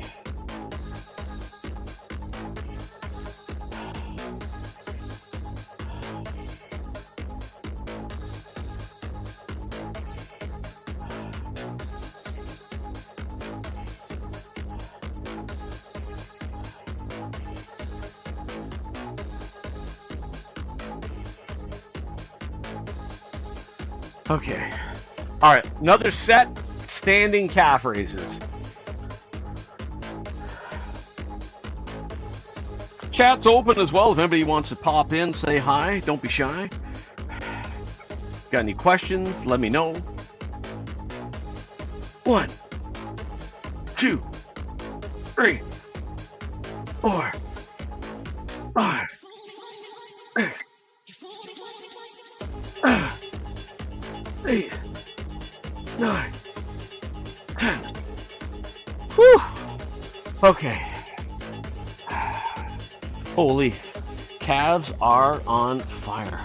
Okay. All right, another set, standing calf raises. Chat's open as well. If anybody wants to pop in, say hi. Don't be shy. Got any questions? Let me know. 1, 2, 3, 4, 5, 6, 8, 9, 10. Whew. Okay. Holy, calves are on fire.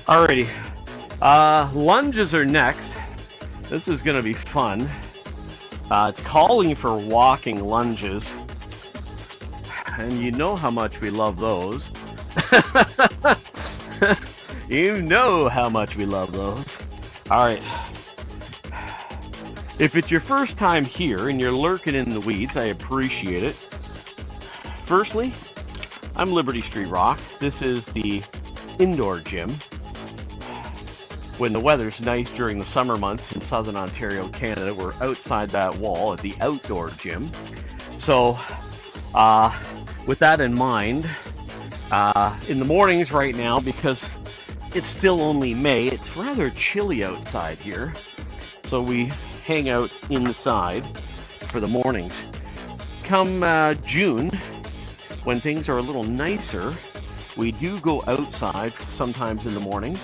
Alrighty, lunges are next. This is gonna be fun. It's calling for walking lunges. And you know how much we love those. You know how much we love those. Alright. If it's your first time here and you're lurking in the weeds, I appreciate it. Firstly, I'm Liberty Street Rock. This is the indoor gym. When the weather's nice during the summer months in Southern Ontario, Canada, we're outside that wall at the outdoor gym. So, with that in mind, in the mornings right now, because it's still only May, it's rather chilly outside here. So we hang out inside for the mornings. Come June, when things are a little nicer, we do go outside sometimes in the mornings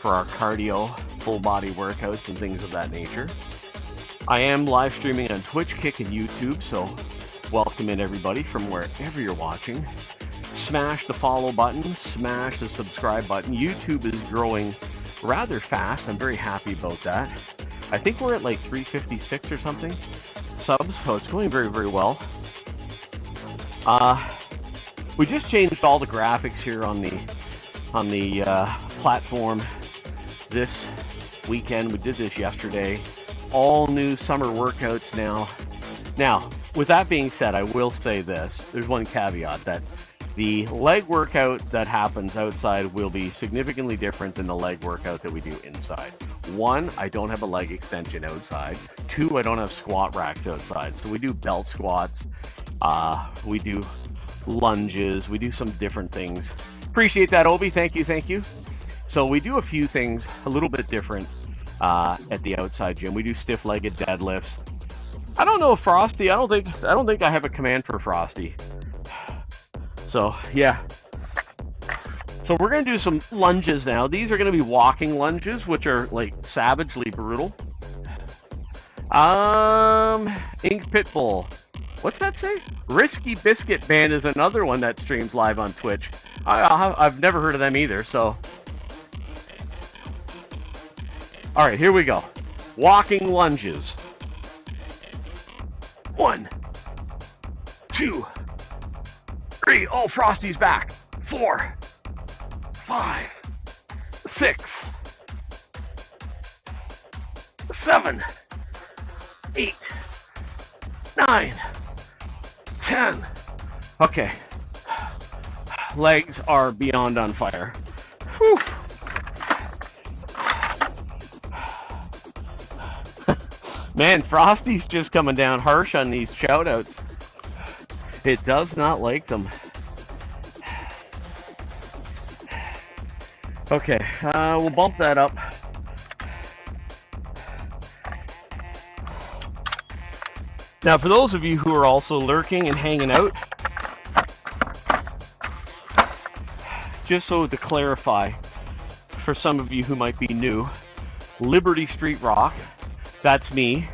for our cardio, full body workouts and things of that nature. I am live streaming on Twitch, Kick, and YouTube, so welcome in everybody from wherever you're watching. Smash the follow button, smash the subscribe button. YouTube is growing rather fast. I'm very happy about that. I think we're at like 356 or something subs, so it's going very, very well. We just changed all the graphics here on the platform this weekend. We did this yesterday. All new summer workouts now. Now, with that being said, I will say this. There's one caveat, that the leg workout that happens outside will be significantly different than the leg workout that we do inside. 1, I don't have a leg extension outside. 2, I don't have squat racks outside. So we do belt squats, we do lunges, we do some different things. Appreciate that, Obi. Thank you, thank you. So we do a few things a little bit different at the outside gym. We do stiff-legged deadlifts. I don't know if Frosty, I don't think I have a command for Frosty. So, yeah. So we're going to do some lunges now. These are going to be walking lunges, which are like savagely brutal. Ink Pitbull. What's that say? Risky Biscuit Band is another one that streams live on Twitch. I've never heard of them either, so. All right, here we go. Walking lunges. 1, 2, 3. Oh, Frosty's back. 4, 5, 6, 7, 8, 9, 10. Okay. Legs are beyond on fire. Whew. Man, Frosty's just coming down harsh on these shout-outs. It does not like them. Okay, we'll bump that up. Now, for those of you who are also lurking and hanging out, just so to clarify, for some of you who might be new, Liberty Street Rock, that's me,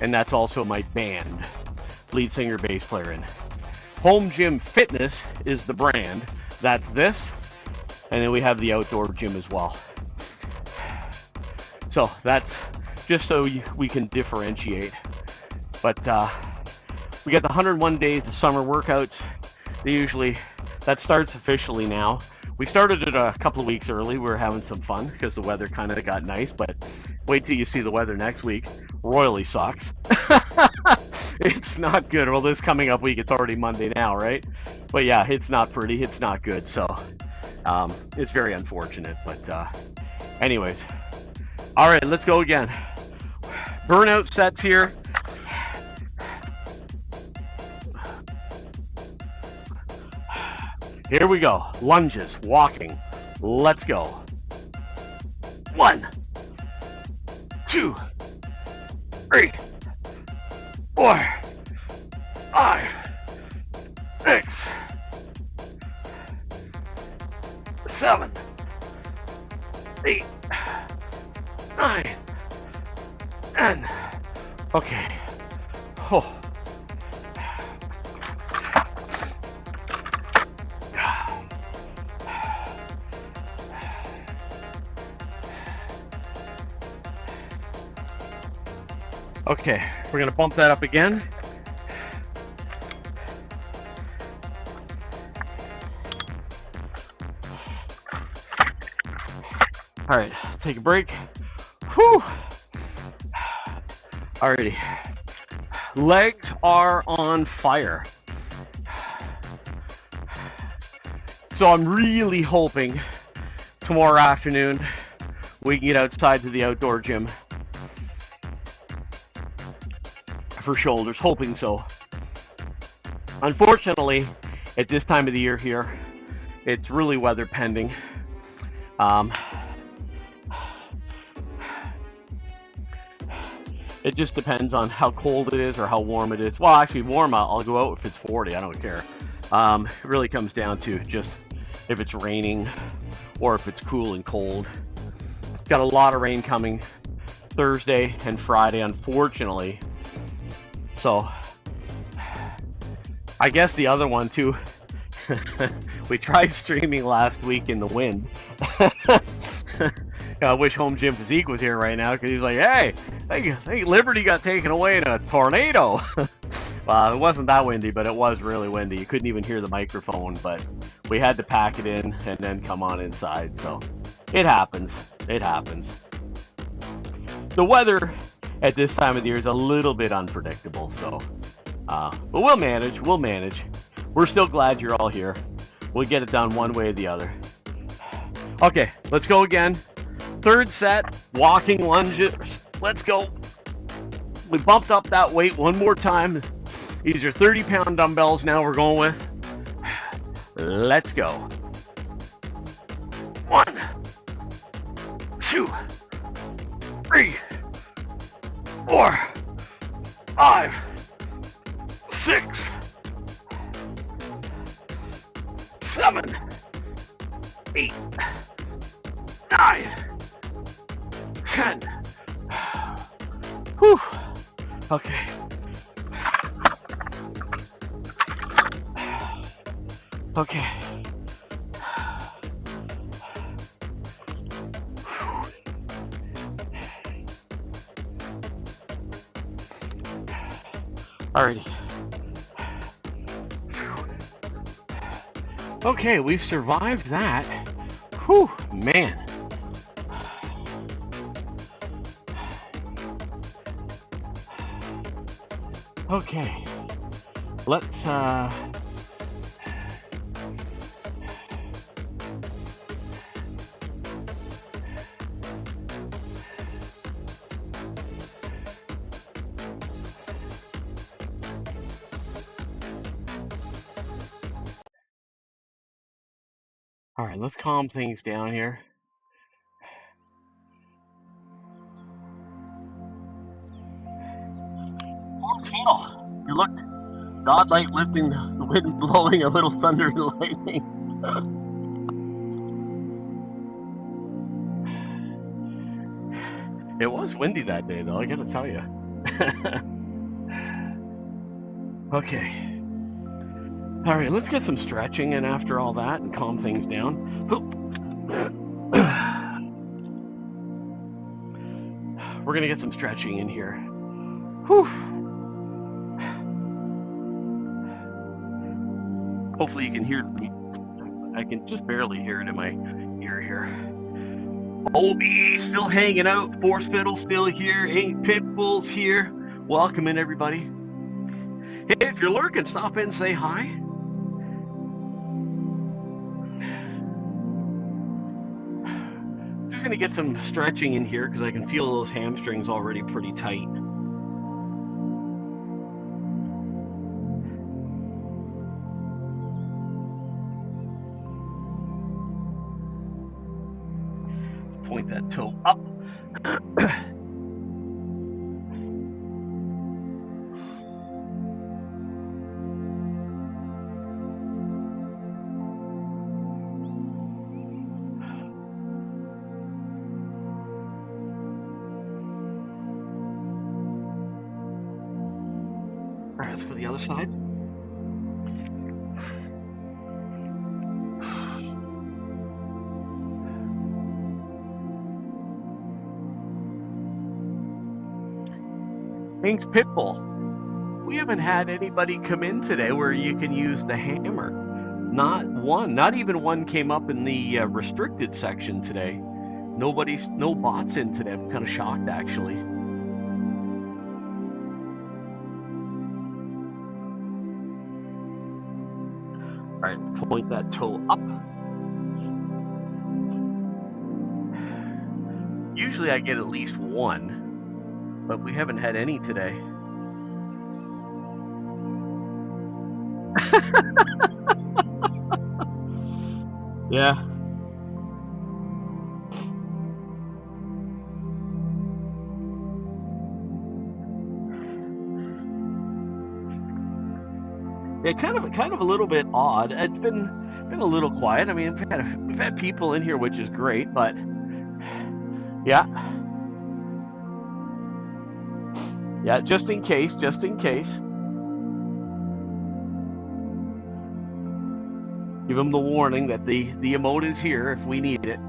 and that's also my band, lead singer, bass player in. Home Gym Fitness is the brand, that's this, and then we have the outdoor gym as well. So that's just so we can differentiate. But we got the 101 days of summer workouts. That starts officially now. We started it a couple of weeks early. We were having some fun because the weather kind of got nice, but wait till you see the weather next week. Royally sucks. It's not good. Well, this coming up week, it's already Monday now, right? But yeah, it's not pretty. It's not good. So it's very unfortunate. But anyways, all right, let's go again. Burnout sets here. Here we go. Lunges, walking. Let's go. 1, 2, 3, 4, 5, 6, 7, 8, 9, 10. Okay. Oh. Okay, we're gonna bump that up again. All right, take a break. Whew. Alrighty, legs are on fire. So I'm really hoping tomorrow afternoon we can get outside to the outdoor gym for shoulders, hoping so. Unfortunately, at this time of the year here, it's really weather pending. It just depends on how cold it is or how warm it is. Well, actually warm, I'll go out if it's 40, I don't care. It really comes down to just if it's raining or if it's cool and cold. Got a lot of rain coming Thursday and Friday, unfortunately. So, I guess the other one too, we tried streaming last week in the wind. I wish Home Gym Physique was here right now because he's like, hey, I think Liberty got taken away in a tornado. It wasn't that windy, but it was really windy. You couldn't even hear the microphone, but we had to pack it in and then come on inside. So, it happens. It happens. The weather at this time of the year is a little bit unpredictable, so but we'll manage. We're still glad you're all here. We'll get it done one way or the other. Okay, let's go again. Third set, walking lunges. Let's go. We bumped up that weight one more time. These are 30-pound dumbbells now we're going with. Let's go. 1, 2, 3, 4, 5, 6, 7, 8, 9, 10. Whew. Okay. Okay. Alrighty. Okay, we survived that. Whew, man. Okay, let's all right, let's calm things down here. Force feel. You look godlike, lifting the wind, blowing a little thunder and lightning. It was windy that day, though, I gotta tell you. Okay. All right, let's get some stretching in after all that and calm things down. We're gonna get some stretching in here. Whew. Hopefully you can hear me. I can just barely hear it in my ear here. Obi still hanging out. Force Fiddle still here. Ain't Pitbull's here. Welcome in, everybody. Hey, if you're lurking, stop in and say hi. Just gonna get some stretching in here because I can feel those hamstrings already pretty tight. Point that toe up. All right, let's go to the other side. Thanks, Pitbull. We haven't had anybody come in today where you can use the hammer. Not one, not even one came up in the restricted section today. No bots in today. I'm kind of shocked, actually. All right, let's point that toe up. Usually I get at least one, but we haven't had any today. Yeah. Yeah, kind of a little bit odd. It's been a little quiet. I mean, we've had people in here, which is great, but yeah. Yeah, just in case. Give them the warning that the emote is here if we need it.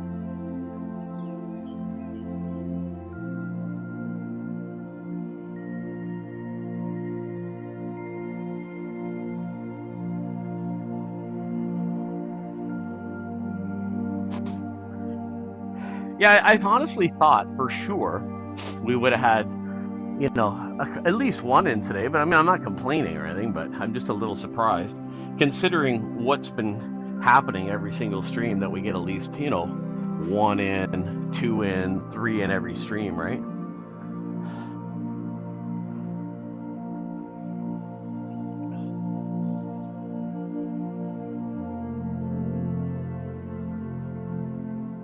Yeah, I honestly thought for sure we would have had, you know, at least one in today. But I mean, I'm not complaining or anything, but I'm just a little surprised considering what's been happening every single stream that we get at least, you know, 1 in, 2 in, 3 in every stream, right?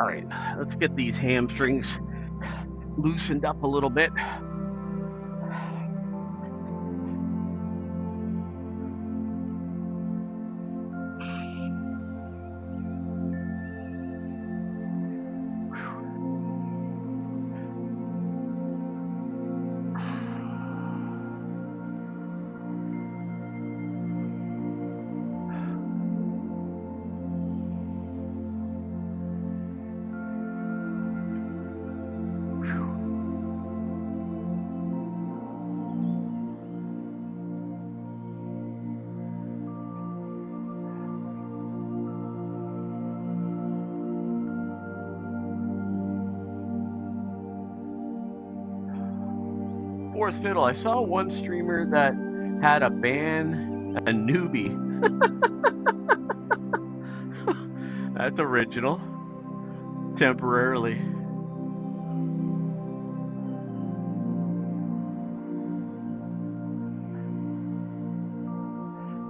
All right, let's get these hamstrings loosened up a little bit. Force Fiddle, I saw one streamer that had a ban a newbie. That's original. Temporarily.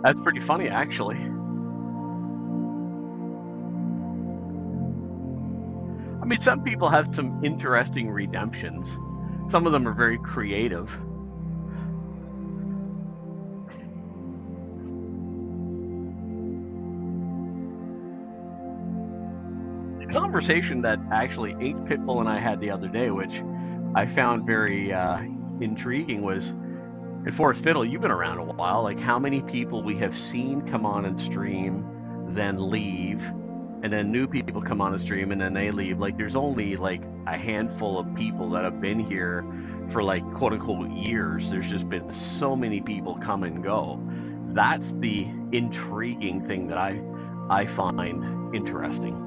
That's pretty funny, actually. I mean, some people have some interesting redemptions. Some of them are very creative. The conversation that actually H. Pitbull and I had the other day, which I found very intriguing, was, in Forest Fiddle, you've been around a while, like how many people we have seen come on and stream, then leave, and then new people come on and stream and then they leave. Like there's only like a handful of people that have been here for like quote unquote years. There's just been so many people come and go. That's the intriguing thing that I find interesting.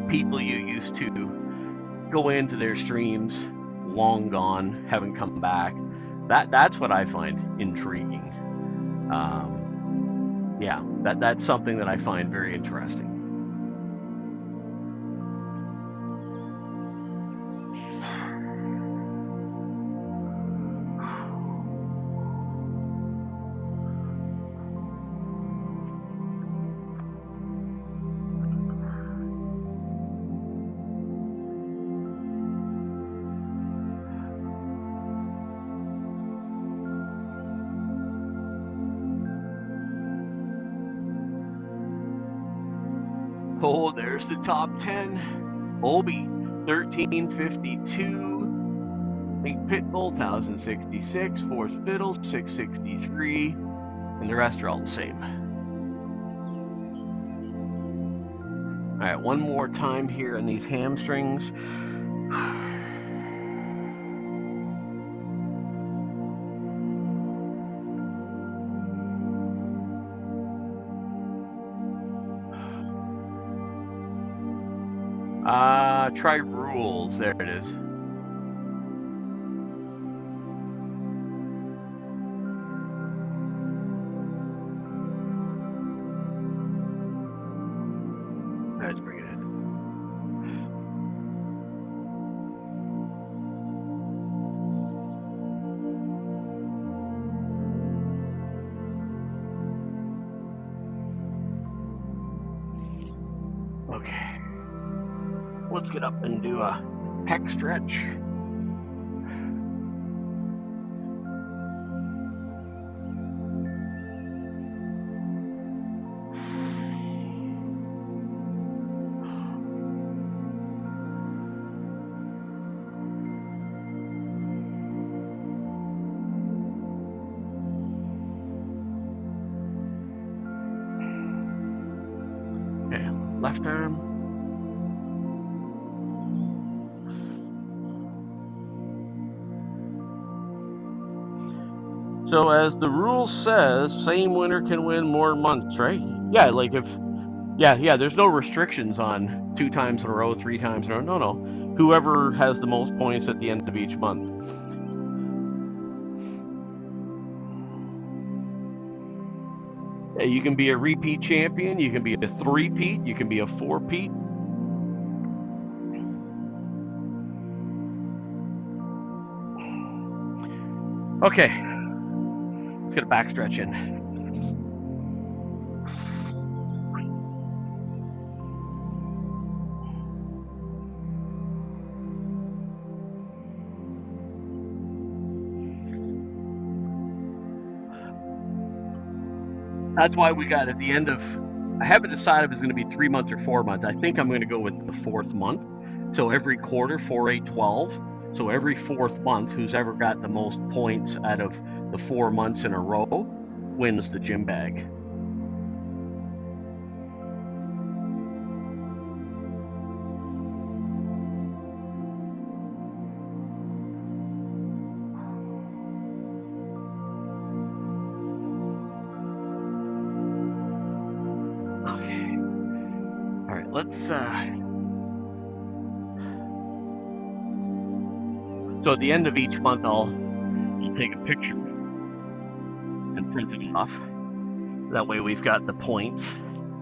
People you used to go into their streams, long gone, haven't come back. That's what I find intriguing. Yeah, that's something that I find very interesting. Oh, there's the top 10. Obi, 1352. I think Pitbull, 1066. Forest Fiddle, 663. And the rest are all the same. All right, one more time here on these hamstrings. Try rules. There it is. Let's bring it in. Okay. Let's get up and do a pec stretch. Okay, left arm. So as the rule says, same winner can win more months, right? Yeah, like if, yeah, there's no restrictions on 2 times in a row, 3 times in a row. No. Whoever has the most points at the end of each month. Yeah, you can be a repeat champion, you can be a 3-peat, you can be a 4-peat. Okay. Let's get a back stretch in. That's why we got at the end of, I haven't decided if it's going to be 3 months or 4 months. I think I'm going to go with the 4th month. So every quarter, 4, 8, 12. So every 4th month, who's ever got the most points out of the 4 months in a row wins the gym bag. Okay. let's so at the end of each month I'll take a picture and print it off. That way we've got the points.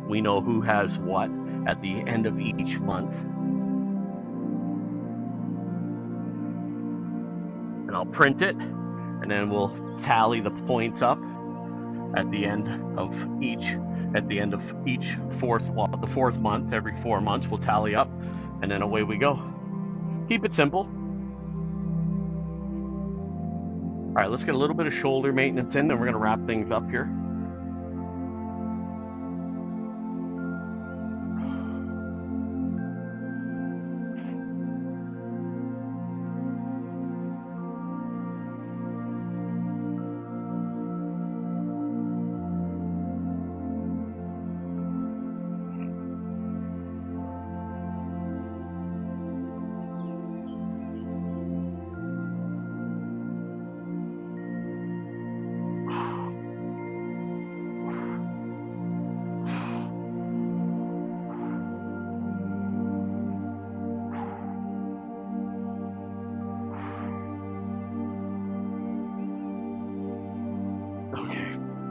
We know who has what at the end of each month. And I'll print it, and then we'll tally the points up at the end of each the fourth month. Every 4 months we'll tally up, and then away we go. Keep it simple. All right, let's get a little bit of shoulder maintenance in, then we're gonna wrap things up here.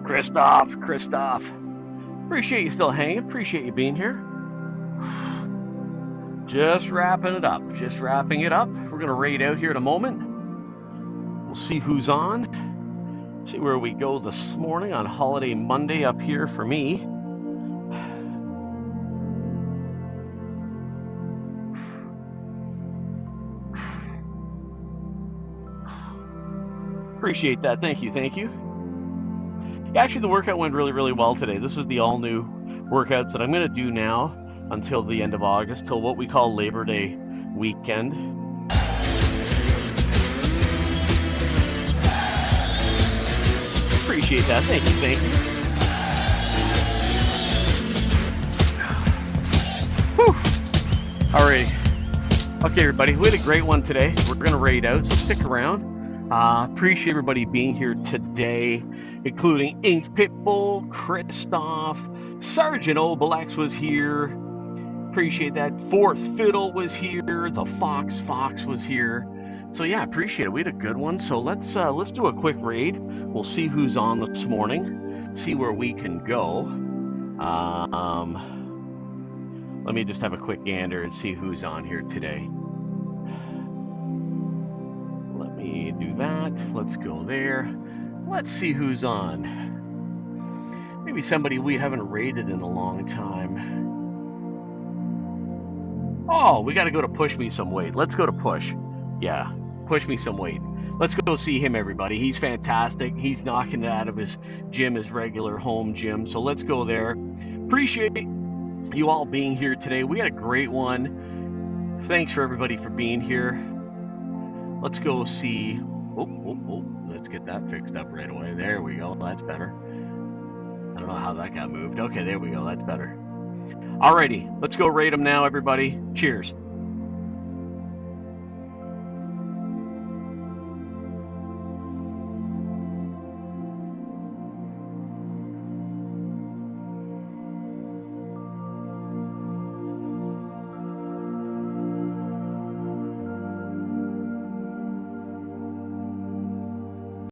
Christoph, appreciate you still hanging, appreciate you being here. Just wrapping it up. We're gonna raid out here in a moment. We'll see who's on, see where we go this morning on holiday Monday up here for me. Appreciate that, thank you. Actually, the workout went really well today. This is the all new workouts that I'm going to do now until the end of August, till what we call Labor Day weekend. Appreciate that. Thank you. Whew. Alrighty. Okay, everybody, we had a great one today. We're going to raid out, so stick around. Appreciate everybody being here today, including Ink Pitbull, Christoph, Sergeant Obelix was here. Appreciate that. Fourth Fiddle was here. The Fox was here. So yeah, appreciate it. We had a good one. So let's do a quick raid. We'll see who's on this morning. See where we can go. Let me just have a quick gander and see who's on here today. Let me do that. Let's go there. Let's see who's on. Maybe somebody we haven't raided in a long time. Oh, we got to go to Push Me Some Weight. Let's go to Push. Yeah, Push Me Some Weight. Let's go see him, everybody. He's fantastic. He's knocking it out of his gym, his regular home gym. So let's go there. Appreciate you all being here today. We had a great one. Thanks for everybody for being here. Let's go see. Let's get that fixed up right away. There we go. That's better. I don't know how that got moved. Okay, there we go. That's better. Alrighty, let's go raid them now, everybody. Cheers.